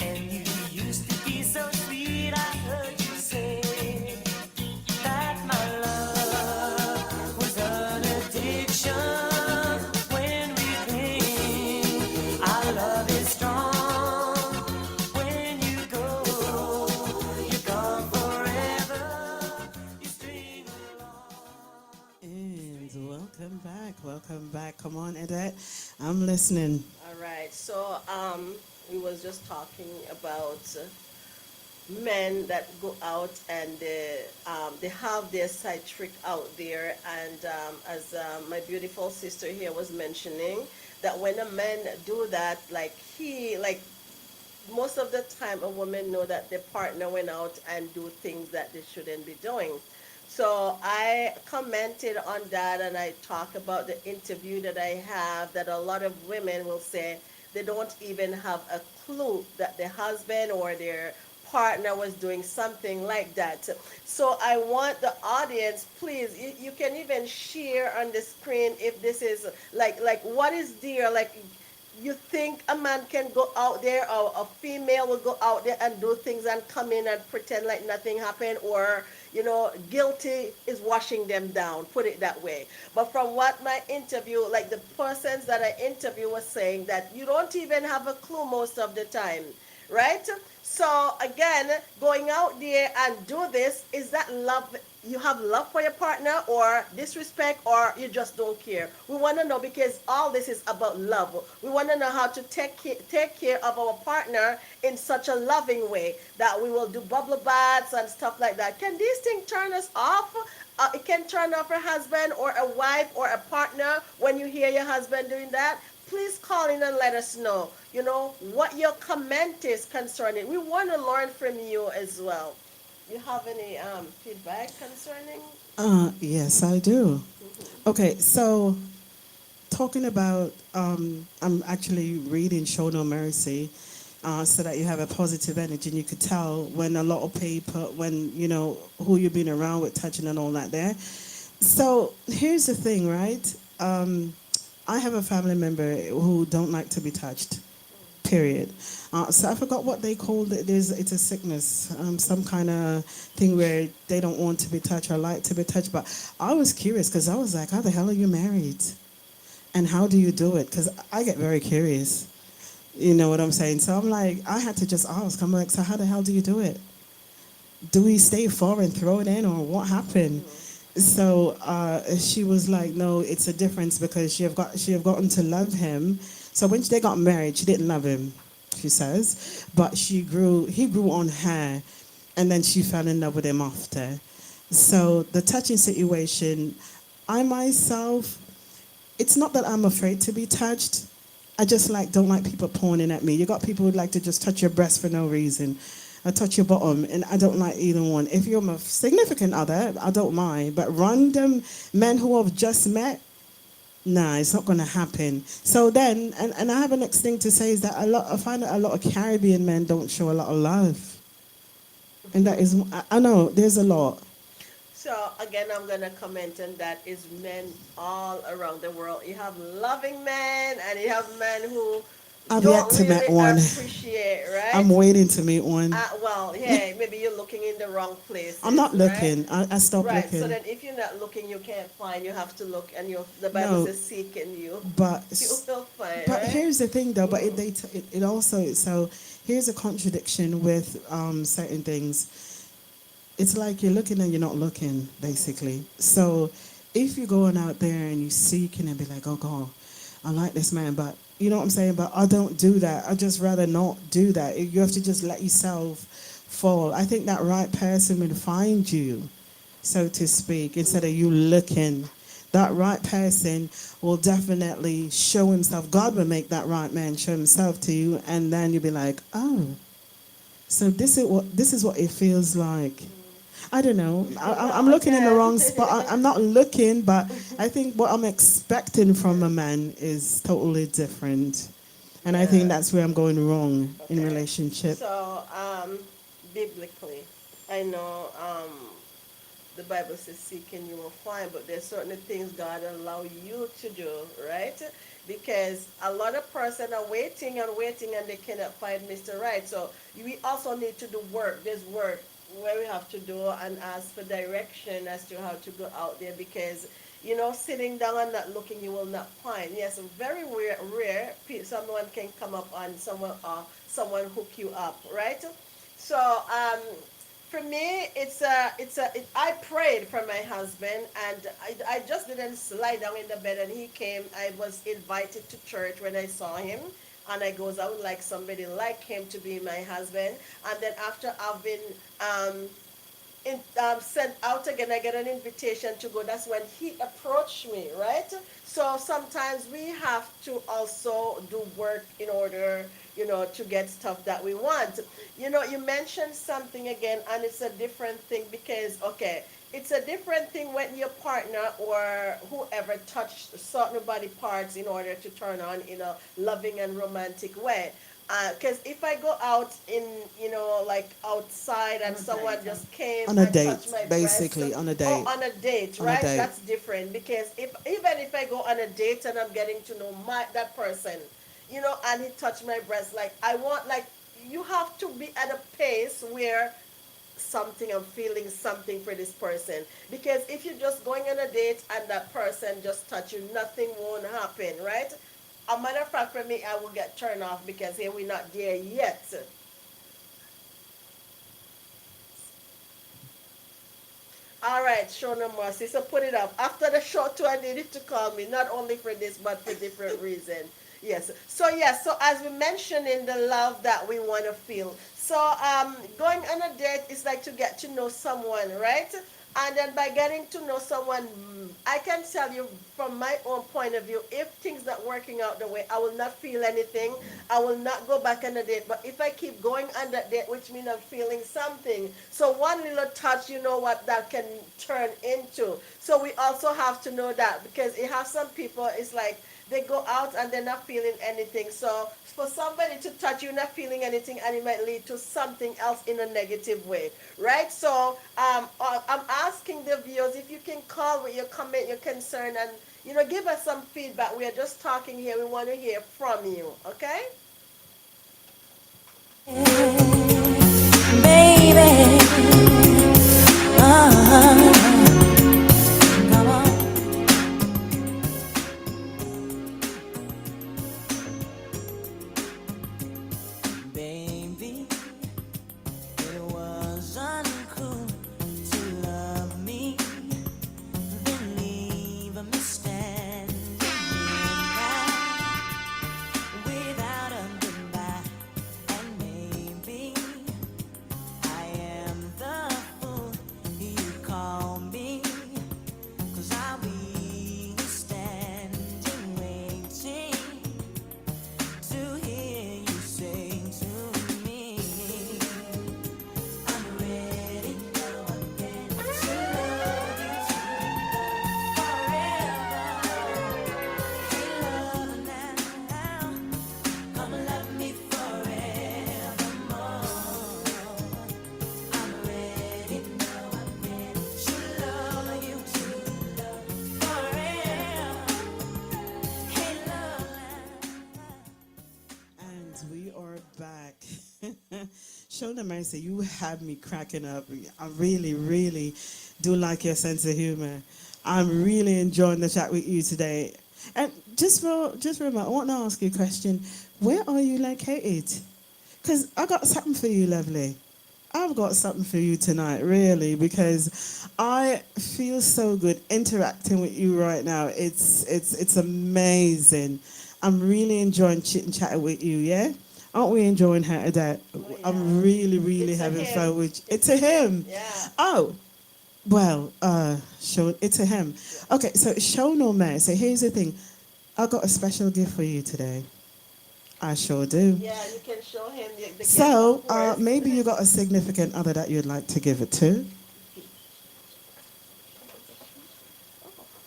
C: And you used to be so sweet, I heard you say that my love was an addiction. When we think our love is strong, when you go, you're gone forever. You string along.
B: And welcome back. Come on, Edette. I'm listening.
E: All right. So we was just talking about men that go out and they have their side trick out there, and as my beautiful sister here was mentioning, that when a man do that, like most of the time a woman know that their partner went out and do things that they shouldn't be doing. So I commented on that, and I talk about the interview that I have, that a lot of women will say they don't even have a clue that their husband or their partner was doing something like that. So I want the audience, please, you can even share on the screen if this is like what is there, like you think a man can go out there, or a female will go out there and do things and come in and pretend like nothing happened, or guilty is washing them down, put it that way. But from what my interview, like the persons that I interview was saying, that you don't even have a clue most of the time, right? So again, going out there and do this, is that love? You have love for your partner, or disrespect, or you just don't care? We want to know, because all this is about love. We want to know how to take care of our partner in such a loving way that we will do bubble baths and stuff like that. Can these things turn us off? It can turn off a husband or a wife or a partner when you hear your husband doing that. Please call in and let us know, what your comment is concerning. We want to learn from you as well. You have any feedback concerning?
B: Yes, I do. Okay, so talking about, I'm actually reading Show No Mercy, so that you have a positive energy, and you could tell when a lot of people, when who you've been around with, touching and all that there. So here's the thing, right? I have a family member who don't like to be touched. Period. So I forgot what they called it. It's a sickness, some kind of thing where they don't want to be touched or like to be touched. But I was curious, because I was like, how the hell are you married? And how do you do it? Because I get very curious. You know what I'm saying? So I'm like, I had to just ask. I'm like, so how the hell do you do it? Do we stay far and throw it in, or what happened? So she was like, no, it's a difference, because she have gotten to love him. So when they got married, she didn't love him, she says, but he grew on her, and then she fell in love with him after. So the touching situation, I myself, it's not that I'm afraid to be touched. I just don't like people pointing at me. You got people who like to just touch your breast for no reason, or touch your bottom, and I don't like either one. If you're my significant other, I don't mind. But random men who have just met, nah, it's not going to happen. So then, and I have a next thing to say is that I find that a lot of Caribbean men don't show a lot of love. And that is, I know, there's a lot.
E: So again, I'm gonna comment on that. Is men all around the world. You have loving men, and you have men who
B: I've yet
E: don't
B: to meet
E: really
B: one.
E: appreciate, right?
B: I'm waiting to meet one.
E: Well, yeah, maybe you're looking in the wrong place.
B: I'm not
E: right?
B: looking. I stopped
E: Right.
B: looking.
E: So then, if you're not looking, you can't find. You have to look, and the Bible
B: No.
E: says, "Seek and you
B: But
E: you will find."
B: but
E: right?
B: here's the thing, though. But it also, so here's a contradiction with certain things. It's like you're looking and you're not looking, basically. So if you're going out there and you're seeking and be like, oh God, I like this man, but you know what I'm saying? But I don't do that. I just rather not do that. You have to just let yourself fall. I think that right person will find you, so to speak, instead of you looking. That right person will definitely show himself. God will make that right man show himself to you, and then you'll be like, oh, so this is what it feels like. I don't know. I'm looking in the wrong spot. I'm not looking, but I think what I'm expecting from a man is totally different. And I think that's where I'm going wrong in relationship.
E: So, biblically, I know the Bible says seek and you will find, but there's certain things God allow you to do, right? Because a lot of person are waiting and they cannot find Mr. Right. So we also need to do work. There's work where we have to do and ask for direction as to how to go out there, because sitting down and not looking, you will not find. Yes, very rare someone can come up on someone hook you up, right? So for me, I prayed for my husband, and I just didn't lie down in the bed and he came. I was invited to church when I saw him, and I goes, I would like somebody like him to be my husband. And then after I've been sent out again, I get an invitation to go. That's when he approached me, right? So sometimes we have to also do work in order, to get stuff that we want. You mentioned something again, and it's a different thing because, okay, it's a different thing when your partner or whoever touched certain body parts in order to turn on in a loving and romantic way. Because if I go out in, like outside and someone just came
B: On a
E: and
B: date,
E: touched my
B: basically,
E: breast,
B: on a date.
E: on a date,
B: On a
E: right?
B: date.
E: That's different, because even if I go on a date and I'm getting to know that person, and he touched my breast, like I want, like you have to be at a pace where I'm feeling something for this person, because if you're just going on a date and that person just touch you, nothing won't happen, right? A matter of fact, for me, I will get turned off because here we're not there yet. All right, show no mercy. So put it up. After the show too, I needed to call me, not only for this, but for different reason. Yes. So yes, so as we mentioned in the love that we want to feel. So going on a date is like to get to know someone, right? And then by getting to know someone, I can tell you from my own point of view, if things not working out the way, I will not feel anything. I will not go back on a date. But if I keep going on that date, which means I'm feeling something. So one little touch, you know what that can turn into. So we also have to know that, because it has some people, it's like they go out and they're not feeling anything. So for somebody to touch you, not feeling anything, and it might lead to something else in a negative way, right? So I'm asking the viewers if you can call with your comment, your concern, and give us some feedback. We are just talking here. We want to hear from you, okay?
C: Baby, come on. Baby, it was uncool to love me, then leave me standing here without a goodbye. And maybe
B: Shona Mercy, you have me cracking up. I really, really do like your sense of humor. I'm really enjoying the chat with you today. And just for a moment, I want to ask you a question. Where are you located? Because I got something for you, lovely. I've got something for you tonight, really, because I feel so good interacting with you right now. It's amazing. I'm really enjoying chit and chatting with you, yeah? Aren't we enjoying her today? I'm really, really
E: It's a
B: having
E: him.
B: fun with you. It's a him.
E: Yeah.
B: Oh, well, show it's a him. Okay, so show no man. So here's the thing. I got a special gift for you today. I sure do.
E: Yeah, you can show him the gift,
B: So
E: of course.
B: maybe you got a significant other that you'd like to give it to.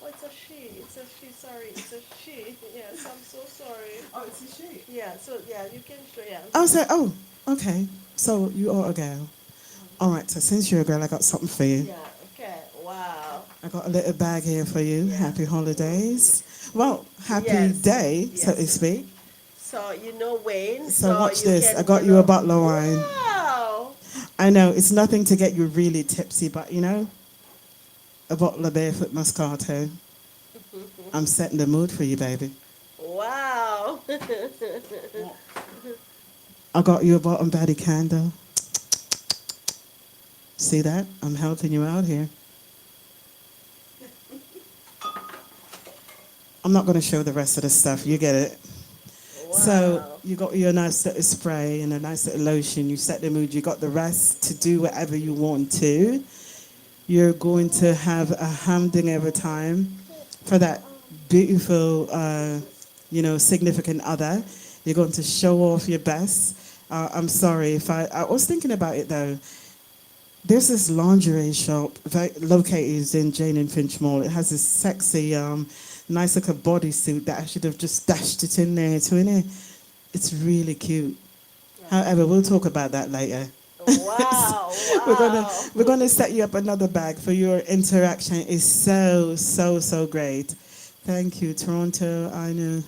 E: Oh, it's a she. It's a she. Sorry, it's a she. Yes, I'm so sorry.
B: Oh, it's a she.
E: Yeah. So yeah, you can show. Yeah.
B: Oh, okay. So you are a girl. All right. So since you're a girl, I got something for you.
E: Yeah. Okay. Wow.
B: I got a little bag here for you.
E: Yeah.
B: Happy holidays. Well, happy
E: Yes.
B: day, so to
E: Yes.
B: speak.
E: So you know Wayne.
B: So watch
E: you
B: this.
E: can,
B: I got you a bottle of wine.
E: Wow.
B: I know it's nothing to get you really tipsy, but you know, a bottle of barefoot Moscato. I'm setting the mood for you, baby.
E: Wow.
B: I got you a bottom batty candle. See that? I'm helping you out here. I'm not going to show the rest of the stuff. You get it.
E: Wow.
B: So you got your nice little spray and a nice little lotion. You set the mood. You got the rest to do whatever you want to. You're going to have a humding every time for that beautiful, significant other. You're going to show off your best. I'm sorry if I was thinking about it though. There's this lingerie shop located in Jane and Finch Mall. It has this sexy, nice like a bodysuit that I should have just dashed it in there too, innit? It's really cute. However, we'll talk about that later.
E: Wow.
B: We're gonna set you up another bag for your interaction. It's so great. Thank you, Toronto. I know.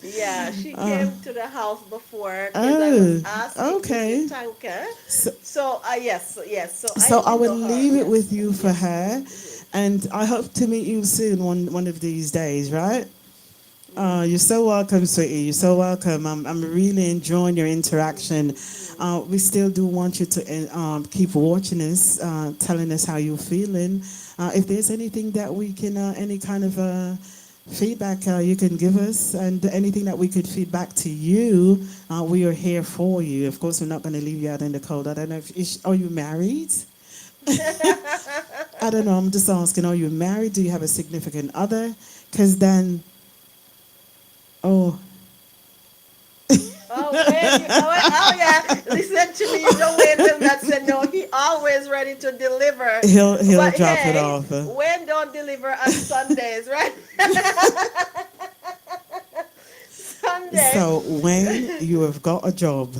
E: Yeah, she came to the house before because I was asking
B: okay.
E: to thank her.
B: So,
E: Yes.
B: So I would
E: know her,
B: leave it
E: yes.
B: with you for her, and I hope to meet you soon one of these days, right? You're so welcome, sweetie. You're so welcome. I'm really enjoying your interaction. We still do want you to keep watching us, telling us how you're feeling. If there's anything that we can, any kind of feedback you can give us, and anything that we could feed back to you, we are here for you. Of course, we're not going to leave you out in the cold. I don't know are you married? I don't know. I'm just asking. Are you married? Do you have a significant other? Because then. Oh.
E: Yeah. Listen to me. You know Wayne that said no. He always ready to deliver.
B: He'll
E: But
B: drop
E: hey,
B: it off.
E: Wayne don't deliver on Sundays, right? Sunday.
B: So Wayne, you have got a job.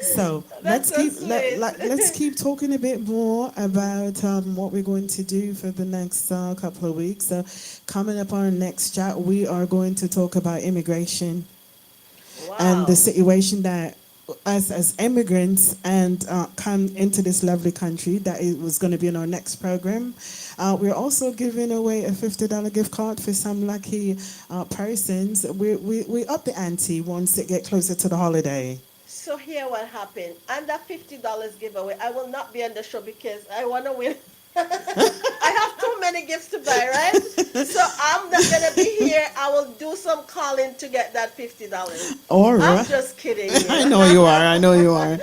B: So
E: That's
B: let's keep talking a bit more about what we're going to do for the next couple of weeks. So coming up on our next chat, we are going to talk about immigration.
E: Wow.
B: And the situation that us as immigrants and come into this lovely country, that it was going to be in our next program. We're also giving away a $50 gift card for some lucky persons. We up the ante once it get closer to the holiday.
E: So here what happened. Under $50 giveaway, I will not be on the show because I want to win. I have too many gifts to buy, right? So I'm not going to be here. I will do some calling to get that $50.
B: All right.
E: I'm just kidding.
B: I know you are.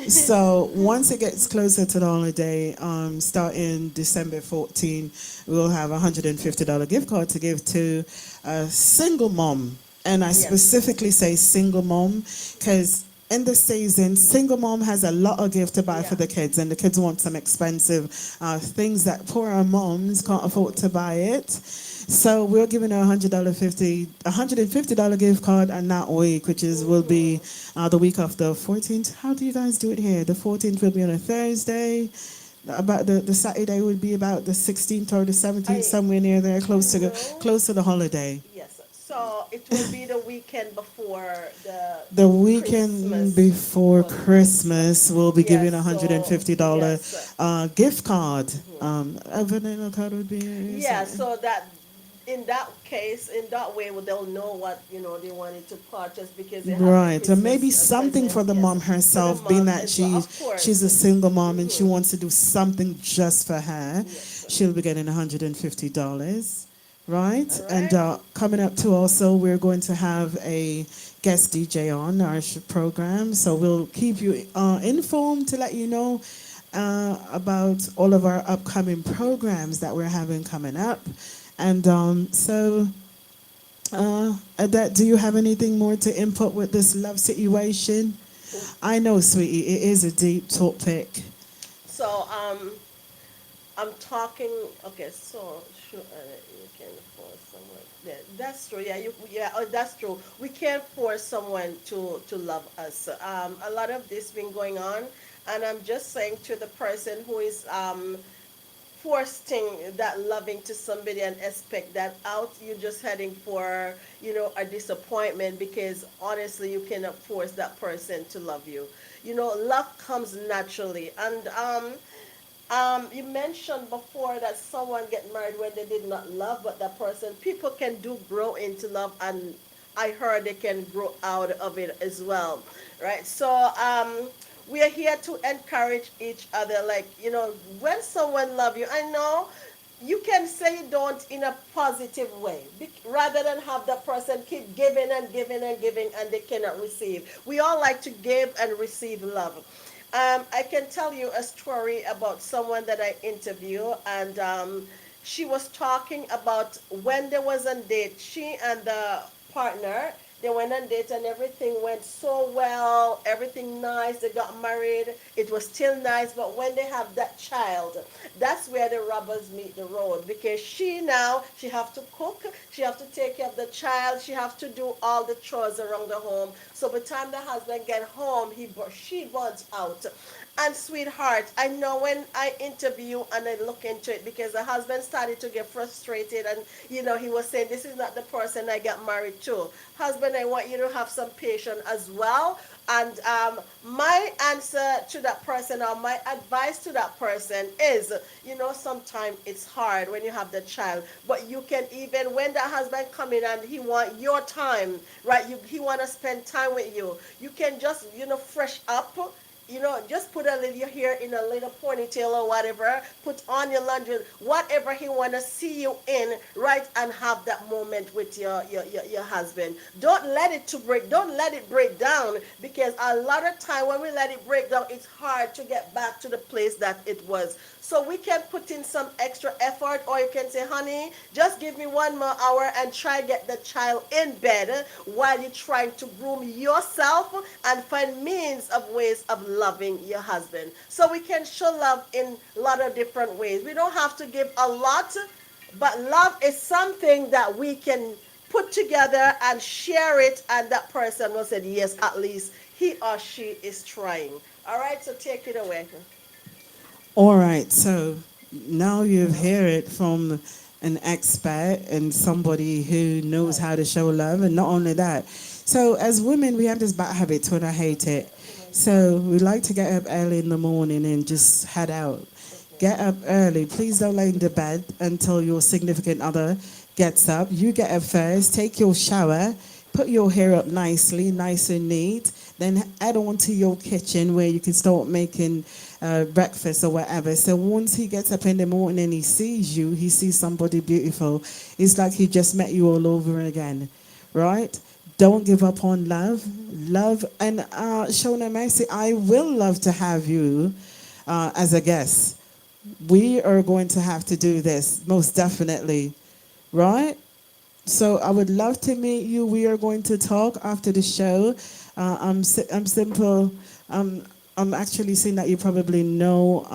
B: So once it gets closer to the holiday, starting December 14, we'll have a $150 gift card to give to a single mom. And I specifically say single mom because in the season, single mom has a lot of gift to buy for the kids, and the kids want some expensive things that poor moms can't afford to buy it. So we're giving her $150 gift card on that week, which will be the week of the 14th. How do you guys do it here? The 14th will be on a Thursday. About the Saturday would be about the 16th or the 17th, somewhere near there, close to the holiday.
E: Yes. So it will be the weekend before
B: The
E: Christmas.
B: weekend before
E: Before the Christmas.
B: Christmas, we'll be giving
E: Yes.
B: a
E: So
B: $150
E: yes.
B: gift card. A vanilla card would be.
E: Yeah, so that in that case, in that way, well, they'll know what they wanted to purchase because they have the
B: Right, or maybe
E: Christmas
B: something
E: present.
B: for the
E: Yes,
B: mom
E: for the
B: herself, being
E: mom
B: that
E: as well. Of
B: she's
E: course.
B: a single mom and she wants to do something just for her.
E: Yes.
B: She'll be getting $150, right?
E: All
B: And
E: right.
B: coming up too, also we're going to have a guest DJ on our program, so we'll keep you informed to let you know about all of our upcoming programs that we're having coming up, and so. Adette, do you have anything more to input with this love situation? I know, sweetie, it is a deep topic.
E: So I'm talking. Okay, so sure, you can force someone. Yeah, that's true. Yeah, that's true. We can't force someone to love us. A lot of this been going on, and I'm just saying to the person who is forcing that loving to somebody and expect that out, you're just heading for a disappointment because honestly you cannot force that person to love you. Love comes naturally. And you mentioned before that someone get married when they did not love, but that person, people can do grow into love, and I heard they can grow out of it as well, right? So we are here to encourage each other. Like, when someone love you, I know you can say don't in a positive way, rather than have that person keep giving and giving and giving and they cannot receive. We all like to give and receive love. I can tell you a story about someone that I interview, and she was talking about when there was a date. She and the partner, they went on date and everything went so well, everything nice. They got married. It was still nice, but when they have that child, that's where the rubbers meet the road, because she have to cook, she have to take care of the child, she have to do all the chores around the home. So by the time the husband get home, she burns out. And sweetheart, I know when I interview and I look into it, because the husband started to get frustrated, and he was saying, this is not the person I got married to. Husband, I want you to have some patience as well. And my answer to that person, or my advice to that person is, sometimes it's hard when you have the child, but you can, even when the husband come in and he want your time, right? He want to spend time with you. You can just, fresh up, just put a little your hair in a little ponytail or whatever, put on your laundry, whatever he want to see you in, right? And have that moment with your husband. Don't let it break down, because a lot of time when we let it break down, it's hard to get back to the place that it was. So we can put in some extra effort, or you can say, honey, just give me 1 more hour and try get the child in bed while you're trying to groom yourself and find means of ways of loving your husband. So we can show love in a lot of different ways. We don't have to give a lot, but love is something that we can put together and share it, and that person will say, yes, at least he or she is trying. All right, so take it away.
B: All right, so now you've heard it from an expert and somebody who knows how to show love, and not only that. So as women, we have this bad habit, and I hate it. So we like to get up early in the morning and just head out. Get up early. Please don't lay in the bed until your significant other gets up. You get up first, take your shower, put your hair up nicely, nice and neat. Then add on to your kitchen where you can start making breakfast or whatever. So once he gets up in the morning and he sees you, he sees somebody beautiful. It's like he just met you all over again, right? Don't give up on love. Love, and Shona Mercy, I will love to have you as a guest. We are going to have to do this, most definitely, right? So I would love to meet you. We are going to talk after the show. I'm simple. I'm actually seeing that you probably know.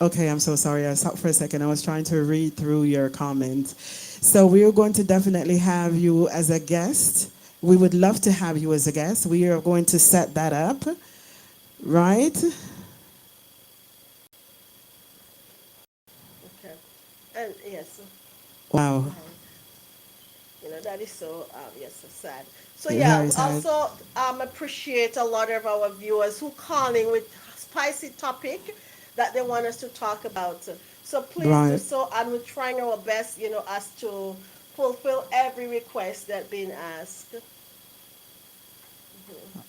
B: Okay, I'm so sorry. I stopped for a second. I was trying to read through your comments. So we are going to definitely have you as a guest. We would love to have you as a guest. We are going to set that up, right?
E: Okay. And yes,
B: Wow.
E: That is so, yes, so sad. So yeah,
B: Very
E: we
B: sad.
E: also appreciate a lot of our viewers who calling with spicy topic that they want us to talk about. So please do
B: Right.
E: so, and we're trying our best, as to fulfill every request that been asked.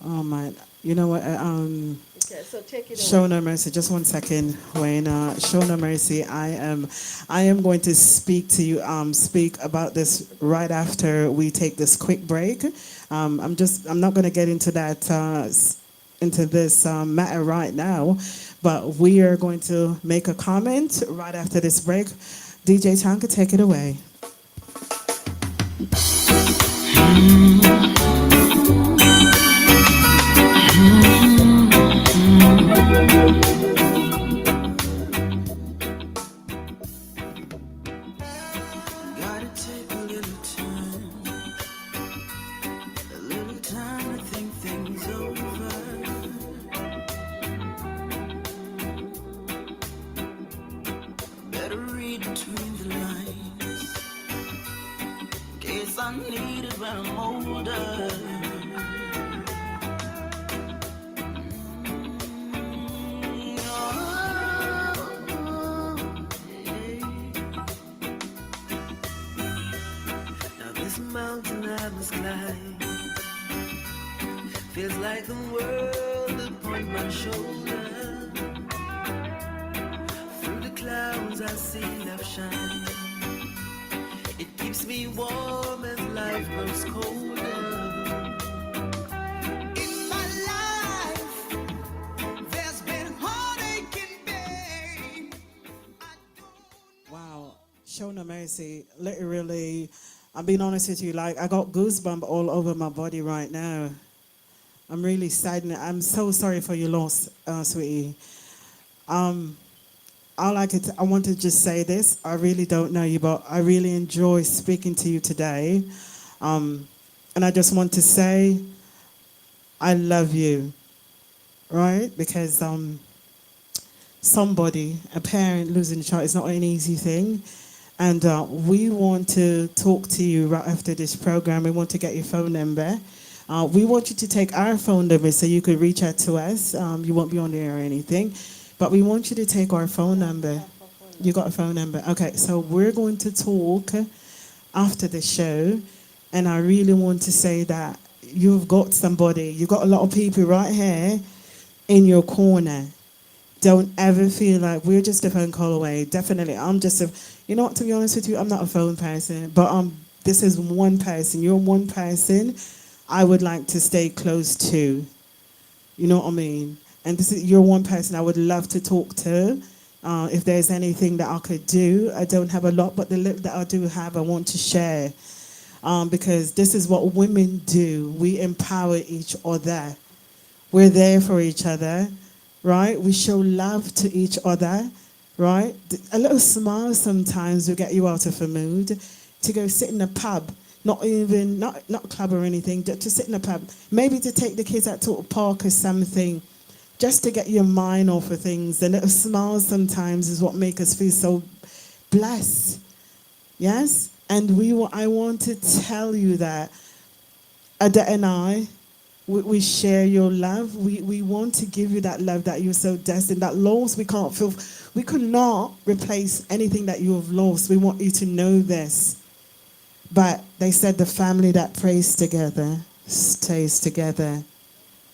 B: Oh my. You know what?
E: Okay, so take it
B: Show
E: away.
B: no mercy. Just 1 second, Wayne. Show no mercy. I am going to speak to you. Speak about this right after we take this quick break. I'm not going to get into that. Into this matter right now, but we are going to make a comment right after this break. DJ Tanka, take it away.
A: Gotta take a little time to think things over. Better read between the lines, in case I need it when I'm older. Now this mountain I must climb feels like the world upon my shoulder. Through the clouds I see love shine. It keeps me warm as life grows colder. In my life, there's been heartache and pain. I don't.
B: Wow, show no mercy. Literally, I'm being honest with you. Like I got goosebumps all over my body right now. I'm really saddened. I'm so sorry for your loss, sweetie. I want to just say this. I really don't know you, but I really enjoy speaking to you today. And I just want to say, I love you, right? Because somebody, a parent losing a child is not an easy thing. And we want to talk to you right after this program. We want to get your phone number. We want you to take our phone number so you could reach out to us. You won't be on there or anything. But we want you to take our phone number. You got a phone number? Okay, so we're going to talk after the show. And I really want to say that you've got somebody, you've got a lot of people right here in your corner. Don't ever feel like we're just a phone call away. Definitely, you know what, to be honest with you, I'm not a phone person. But this is one person. You're one person I would like to stay close to. You know what I mean? And you're one person I would love to talk to. If there's anything that I could do, I don't have a lot, but the little that I do have, I want to share. Because this is what women do. We empower each other. We're there for each other, right? We show love to each other, right? A little smile sometimes will get you out of a mood. To go sit in a pub, not club or anything, just to sit in a pub. Maybe to take the kids out to a park or something, just to get your mind off of things. A little smile sometimes is what makes us feel so blessed. Yes? And I want to tell you that Ada and I, we share your love. We want to give you that love that you're so destined, that loss we can't feel. We could not replace anything that you have lost. We want you to know this. But they said the family that prays together stays together.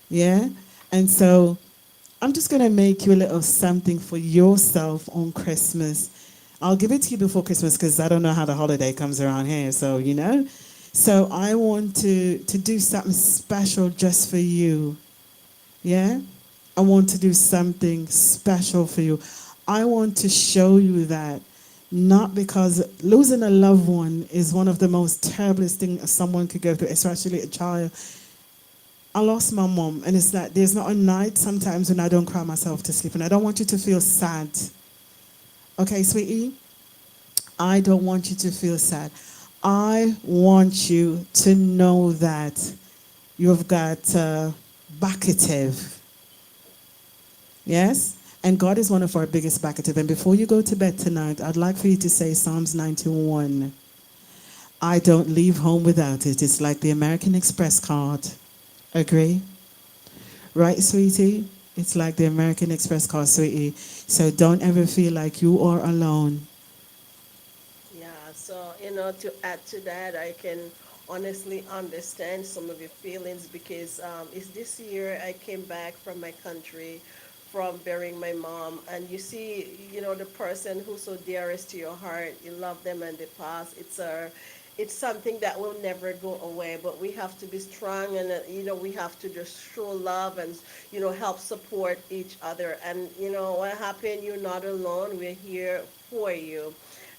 B: Yeah? And so I'm just going to make you a little something for yourself on Christmas. I'll give it to you before Christmas because I don't know how the holiday comes around here. So, So I want to do something special just for you. Yeah? I want to do something special for you. I want to show you that not because losing a loved one is one of the most terriblest things someone could go through, especially a child. I lost my mom, and it's like there's not a night sometimes when I don't cry myself to sleep, and I don't want you to feel sad. Okay, sweetie? I don't want you to feel sad. I want you to know that you've got backative. Yes? And God is one of our biggest backers. And before you go to bed tonight, I'd like for you to say Psalms 91. I don't leave home without it. It's like the American Express card. Agree? Right, sweetie? It's like the American Express card, sweetie. So don't ever feel like you are alone.
E: Yeah, so to add to that, I can honestly understand some of your feelings because it's this year I came back from my country from burying my mom, and you see, the person who's so dearest to your heart, you love them and they pass. It's something that will never go away, but we have to be strong, and we have to just show love and help support each other. And what happened, you're not alone, we're here for you.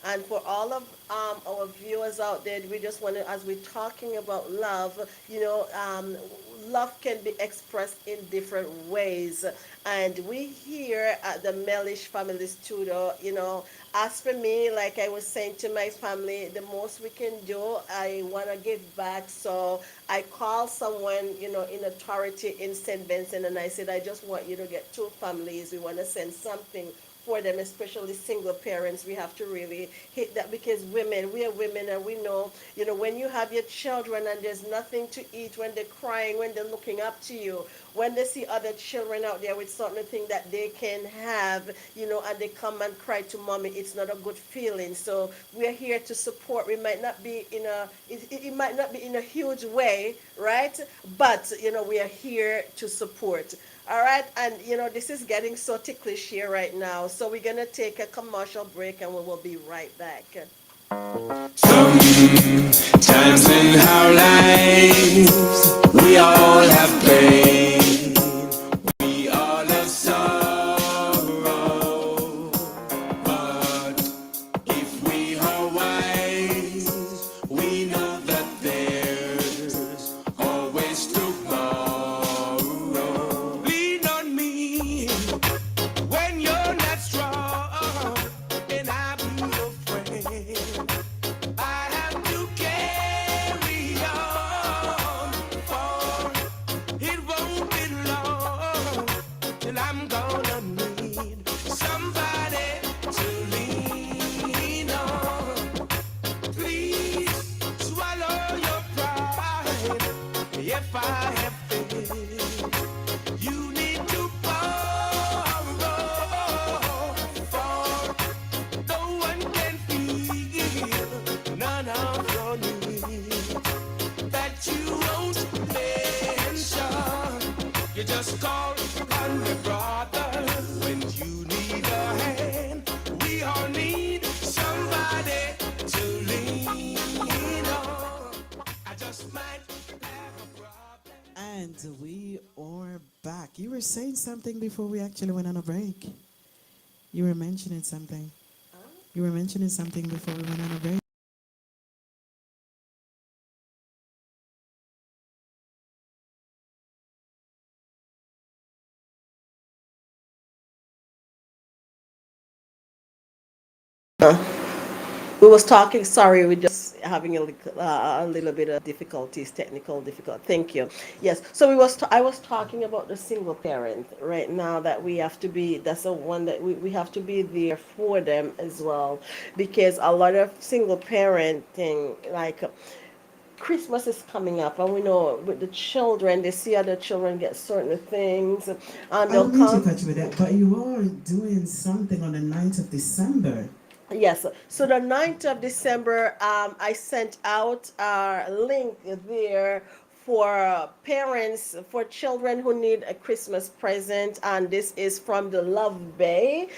E: And for all of our viewers out there, we just want to, as we're talking about love, love can be expressed in different ways. And we here at the Mellish Family Studio, as for me, like I was saying to my family, the most we can do, I want to give back. So I called someone, in authority in St. Vincent, and I said, I just want you to get two families. We want to send something for them, especially single parents. We have to really hit that because we are women, and we know, when you have your children and there's nothing to eat, when they're crying, when they're looking up to you, when they see other children out there with certain thing that they can have, and they come and cry to mommy, it's not a good feeling. So we're here to support. We might not be it might not be in a huge way, right? But, we are here to support. All right, and this is getting so ticklish here right now. So we're gonna take a commercial break, and we will be right back.
A: Sometimes in our lives, we all have pain, we all have sorrow. But if we are wise, we know that there's always tomorrow. Lean on me when you're not strong, and I'll be your friend. I have to carry on, for it won't be long till I'm gonna need somebody to lean on. Please swallow your pride if I have failed. You need to borrow, for no one can feel none of your needs that you won't mention. You just call on me, brother, when you need a hand. We all need somebody to lean on. I just might have a problem.
B: And we are back. You were saying something before we actually went on a break. You were mentioning something. You were mentioning something before we went on a break.
E: We was talking. Sorry, we're just having a little bit of difficulties, technical difficult. Thank you. Yes. So I was talking about the single parent right now, that we have to be. That's the one that we have to be there for them as well, because a lot of single parenting, like Christmas is coming up, and we know with the children, they see other children get certain things, and
B: I
E: they'll
B: don't mean to
E: come.
B: cut you with that, but you are doing something on the 9th of December.
E: Yes, so the 9th of December, I sent out a link there for parents, for children who need a Christmas present, and this is from the Love Bay.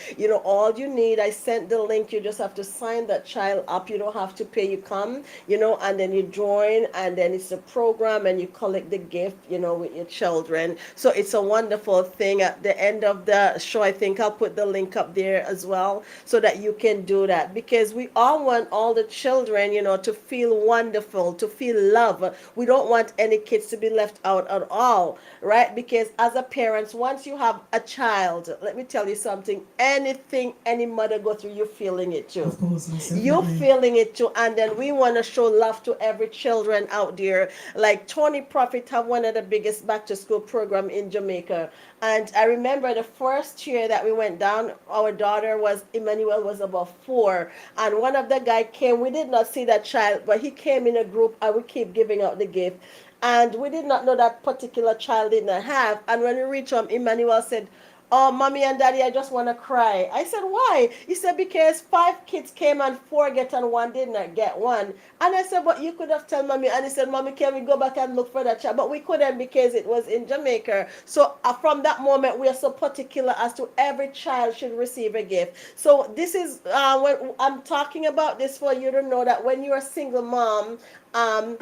E: All you need, I sent the link, you just have to sign that child up. You don't have to pay, you come, and then you join, and then it's a program, and you collect the gift, with your children. So it's a wonderful thing. At the end of the show, I think I'll put the link up there as well, so that you can do that, because we all want all the children, to feel wonderful, to feel love. We don't want any kids to be left out at all, right? Because as a parent, once you have a child, let me tell you something, anything any mother go through, you're feeling it too.
B: Of course, most
E: You're
B: definitely.
E: feeling it too. And then we want to show love to every children out there. Like Tony Prophet have one of the biggest back to school program in Jamaica. And I remember the first year that we went down, our daughter was, Emmanuel was about 4. And one of the guy came, we did not see that child, but he came in a group and we keep giving out the gift. And we did not know that particular child did not have. And when we reached home, Emmanuel said, "Oh, mommy and daddy, I just want to cry." I said, "Why?" He said, "Because 5 kids came and 4 get and 1 did not get one." And I said, "But you could have told mommy." And he said, "Mommy, can we go back and look for that child?" But we couldn't because it was in Jamaica. So from that moment, we are so particular as to every child should receive a gift. So this is when I'm talking about this for you to know that when you're a single mom, and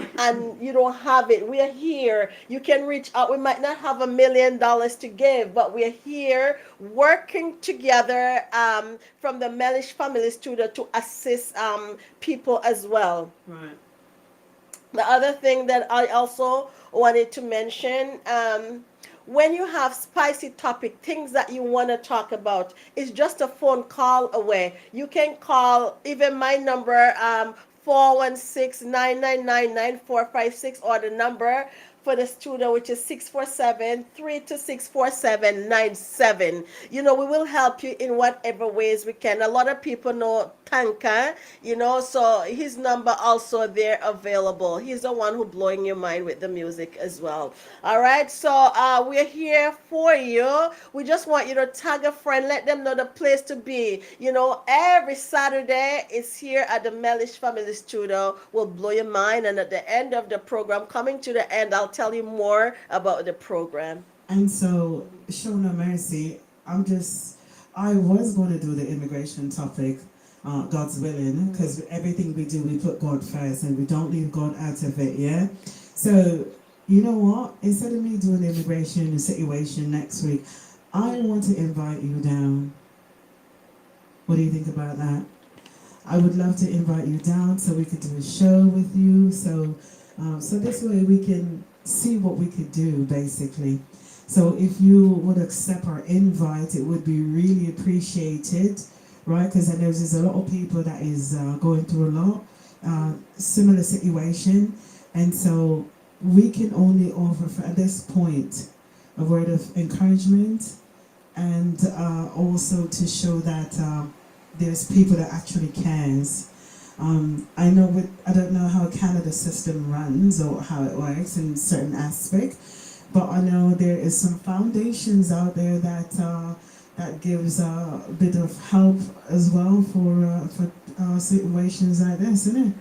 E: you don't have it, we are here. You can reach out. We might not have $1 million to give, but we're here working together from the Mellish Family Studio to assist people as well.
B: Right.
E: The other thing that I also wanted to mention, when you have spicy topic, things that you want to talk about, it's just a phone call away. You can call even my number, 416-999-9456, or the number for the studio, which is 647-326-4797. You know, we will help you in whatever ways we can. A lot of people know Tanka, you know, so his number also there available. He's the one who blowing your mind with the music as well. All right, so we're here for you. We just want you to tag a friend, let them know the place to be. You know, every Saturday is here at the Mellish Family Studio. Will blow your mind, and at the end of the program, coming to the end, I'll tell you more about the program.
B: And so, show no mercy. I was going to do the immigration topic, God's willing, because everything we do, we put God first and we don't leave God out of it, yeah? So, you know what? Instead of me doing the immigration situation next week, I want to invite you down. What do you think about that? I would love to invite you down so we could do a show with you. So this way we can see what we could do, basically. So if you would accept our invite, it would be really appreciated, right? Because I know there's a lot of people that is going through a lot, similar situation. And so we can only offer, at this point, a word of encouragement, and also to show that there's people that actually cares. I don't know how Canada system runs or how it works in certain aspect, but I know there is some foundations out there that gives a bit of help as well for situations like this, isn't it?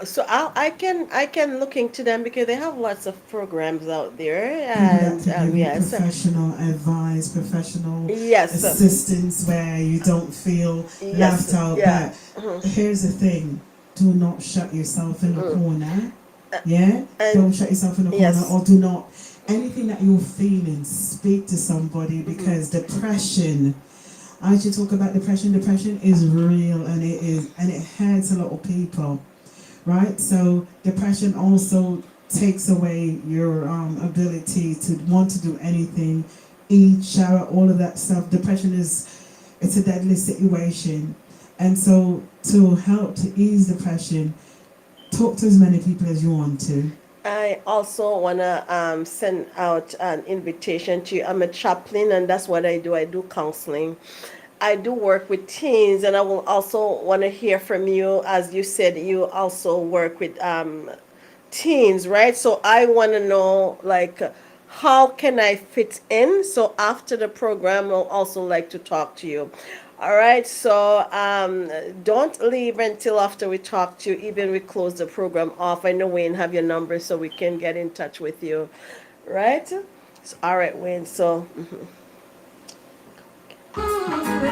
E: So I can look into them because they have lots of programs out there,
B: People
E: and
B: that can give you
E: yes,
B: professional advice, professional
E: yes,
B: assistance where you don't feel
E: yes,
B: left out.
E: yeah.
B: But here's the thing: do not shut yourself in the corner. Yeah,
E: And
B: don't shut yourself in the corner,
E: yes.
B: or do not. Anything that you're feeling, speak to somebody, because depression. I should talk about depression. Depression is real, and it hurts a lot of people. Right, so depression also takes away your ability to want to do anything, eat, shower, all of that stuff. Depression it's a deadly situation, and so to help to ease depression, talk to as many people as you want to.
E: I also want to send out an invitation to you. I'm a chaplain, and that's what I do. I do counseling. I do work with teens, and I will also want to hear from you. As you said, you also work with teens, right? So I want to know, like, how can I fit in? So after the program, I'll also like to talk to you. All right, so don't leave until after we talk to you, even we close the program off. I know Wayne have your number, so we can get in touch with you, right? So, all right, Wayne, so...
C: I'm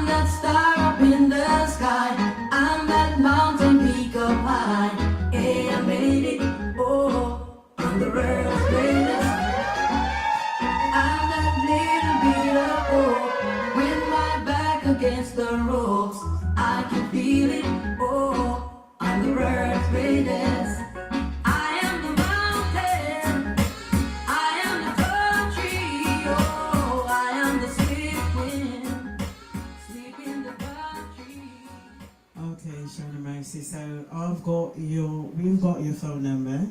C: that star up in the sky. I'm that mountain peak up high. Hey, I made it. Oh, I'm the world's greatest.
D: little bit of hope. With my back against the ropes, I can feel it. Oh, on the earth radiance. I am the mountain. I am the country. Oh, I am the swift wind, sweeping the country.
B: Okay, Shona Mercy. So we've got your phone number,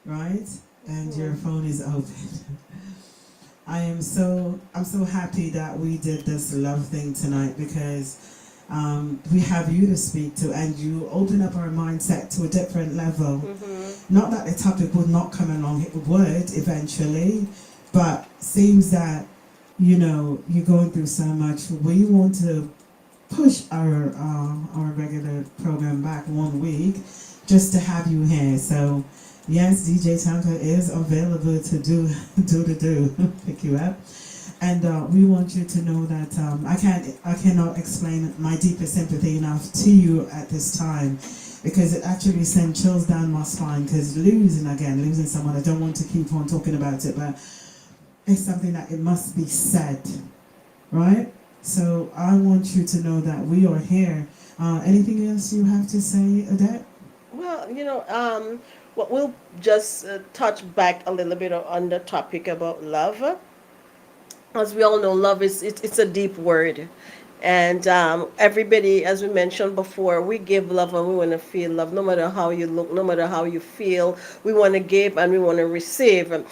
B: right? And your phone is open. I'm so happy that we did this love thing tonight because we have you to speak to, and you open up our mindset to a different level. Not that the topic would not come along, it would eventually, but seems that you're going through so much. We want to push our regular program back 1 week just to have you here. So yes, DJ Tanka is available to do pick you up, and we want you to know that I cannot explain my deepest sympathy enough to you at this time, because it actually sent chills down my spine. Because losing someone, I don't want to keep on talking about it, but it's something that it must be said, right? So I want you to know that we are here. Anything else you have to say, Odette?
E: Well, what we'll just touch back a little bit on the topic about love. As we all know, love it's a deep word, and everybody, as we mentioned before, we give love and we want to feel love. No matter how you look, no matter how you feel, we want to give and we want to receive. And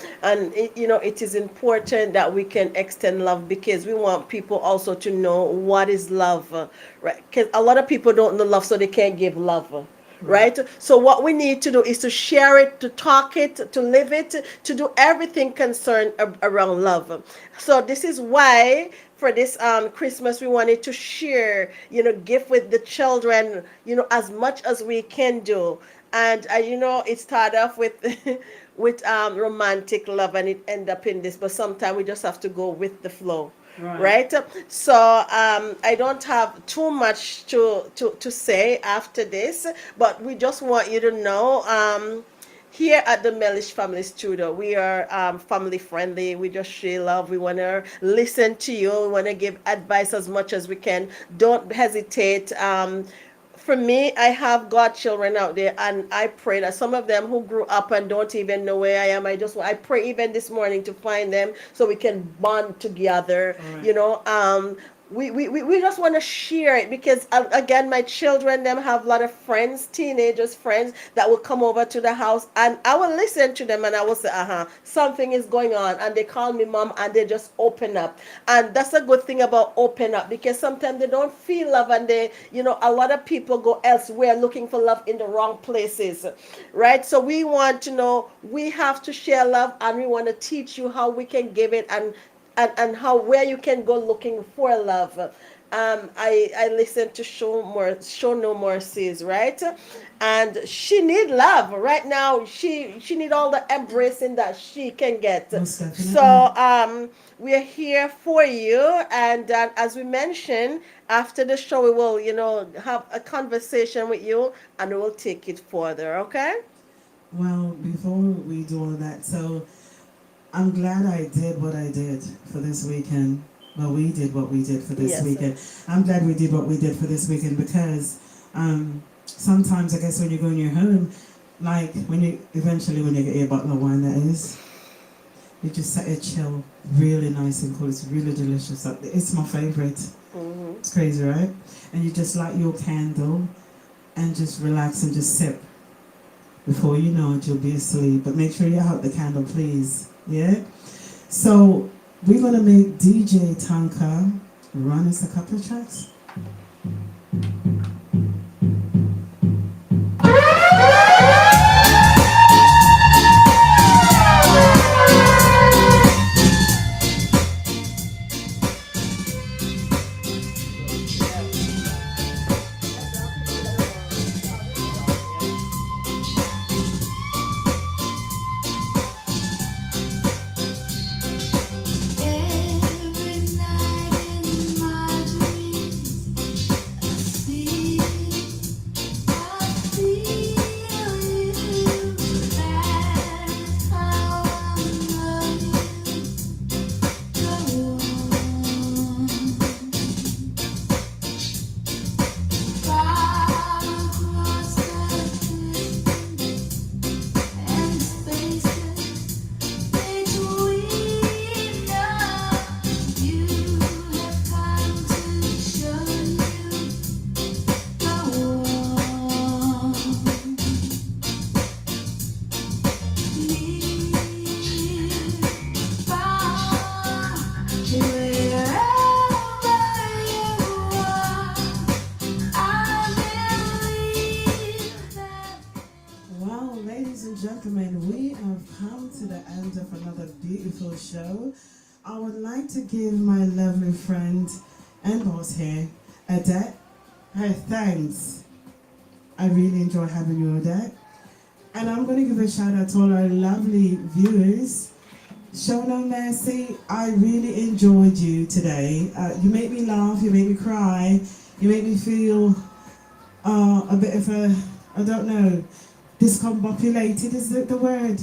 E: it is important that we can extend love, because we want people also to know what is love, right? Because a lot of people don't know love, so they can't give love. Right? So what we need to do is to share it, to talk it, to live it, to do everything concerned around love. So this is why for this Christmas we wanted to share, gift with the children, as much as we can do. And it started off with with romantic love, and it ended up in this, but sometimes we just have to go with the flow. Right. So I don't have too much to say after this, but we just want you to know, here at the Mellish Family Studio, we are family friendly. We just share love. We want to listen to you. We want to give advice as much as we can. Don't hesitate. For me, I have godchildren out there, and I pray that some of them who grew up and don't even know where I am, I pray even this morning to find them so we can bond together. Right. We just want to share it, because again, my children, them have a lot of friends, teenagers friends, that will come over to the house, and I will listen to them and I will say, something is going on, and they call me mom, and they just open up. And that's a good thing about open up, because sometimes they don't feel love, and a lot of people go elsewhere looking for love in the wrong places, right? So we want to know, we have to share love, and we want to teach you how we can give it, and where you can go looking for love. I listened to Show No Mercies, right? And she need love right now. She need all the embracing that she can get. So we are here for you, and as we mentioned, after the show we will have a conversation with you, and we will take it further. Okay?
B: Well, before we do all that, so I'm glad I did what I did for this weekend. Well, we did what we did for this weekend. I'm glad we did what we did for this weekend, because sometimes, I guess, when you go in your home, like when you get your bottle of wine, that is, you just set it chill, really nice and cool. It's really delicious. It's my favorite. Mm-hmm. It's crazy, right? And you just light your candle and just relax and just sip. Before you know it, you'll be asleep. But make sure you out the candle, please. Yeah? So we're going to make DJ Tanka run us a couple of tracks.
C: Every night in my dreams
B: beautiful show. I would like to give my lovely friend and boss here, Odette, her thanks. I really enjoy having you, Odette. And I'm going to give a shout out to all our lovely viewers. Show no mercy, I really enjoyed you today. You make me laugh, you make me cry, you make me feel a bit of a, I don't know, discombobulated is the word?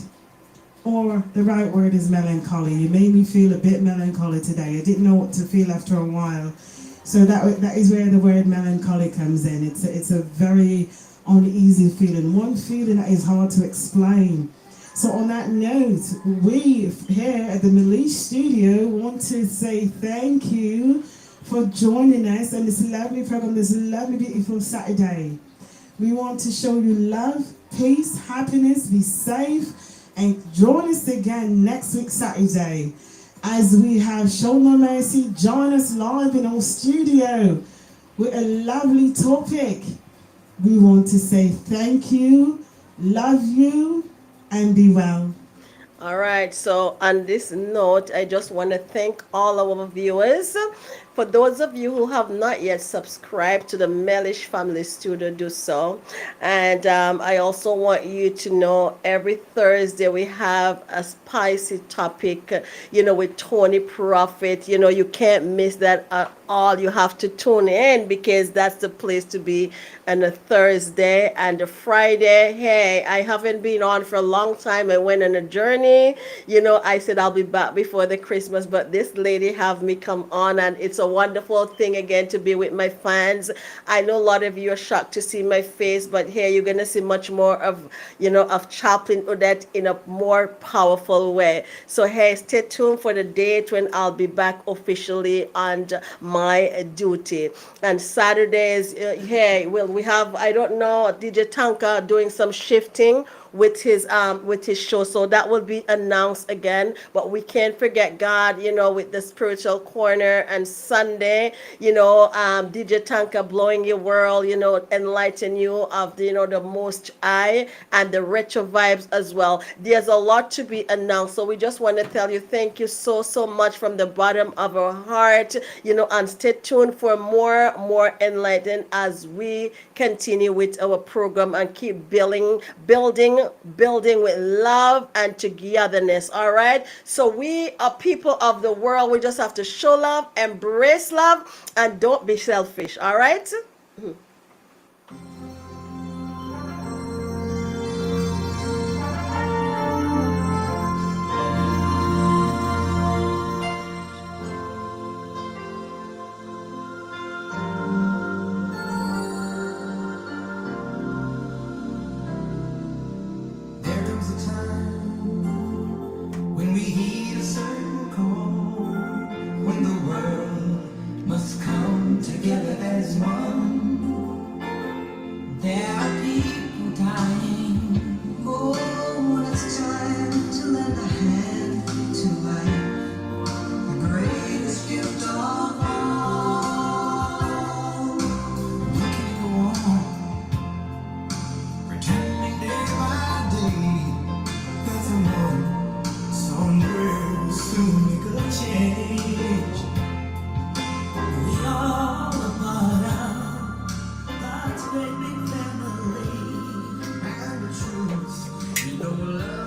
B: Or the right word is melancholy. You made me feel a bit melancholy today. I didn't know what to feel after a while. So that is where the word melancholy comes in. It's a very uneasy feeling. One feeling that is hard to explain. So on that note, we here at the Malish Studio want to say thank you for joining us on this lovely program, this lovely, beautiful Saturday. We want to show you love, peace, happiness, be safe, and join us again next week Saturday as we have Show No Mercy join us live in our studio with a lovely topic. We want to say thank you, love you, and be well.
E: All right, so on this note, I just want to thank all our viewers. For those of you who have not yet subscribed to the Mellish Family Studio, do so. And I also want you to know every Thursday we have a spicy topic, with Tony Prophet. You can't miss that at all. You have to tune in because that's the place to be on a Thursday and a Friday. Hey, I haven't been on for a long time. I went on a journey. I said I'll be back before the Christmas, but this lady have me come on, and it's a wonderful thing again to be with my fans. I know a lot of you are shocked to see my face, but here you're gonna see much more of Chaplain Odette in a more powerful way. So hey, stay tuned for the date when I'll be back officially on my duty. And Saturdays, we have, I don't know, DJ Tanka doing some shifting with his show, so that will be announced again. But we can't forget God, with the spiritual corner. And Sunday, DJ Tanka blowing your world, enlighten you of the most high and the retro vibes as well. There's a lot to be announced, so we just want to tell you thank you so much from the bottom of our heart, and stay tuned for more enlightened as we continue with our program and keep building with love and togetherness. All right, so we are people of the world. We just have to show love, embrace love, and don't be selfish. All right.
D: There comes a time when we heed a certain call, when the world must come together as one. There are people dying. Oh, it's time to lend a hand to life, the greatest gift of all. We can go on, pretending day by day that somewhere will soon make a change. We all a part of God's great big family, and the truth, love.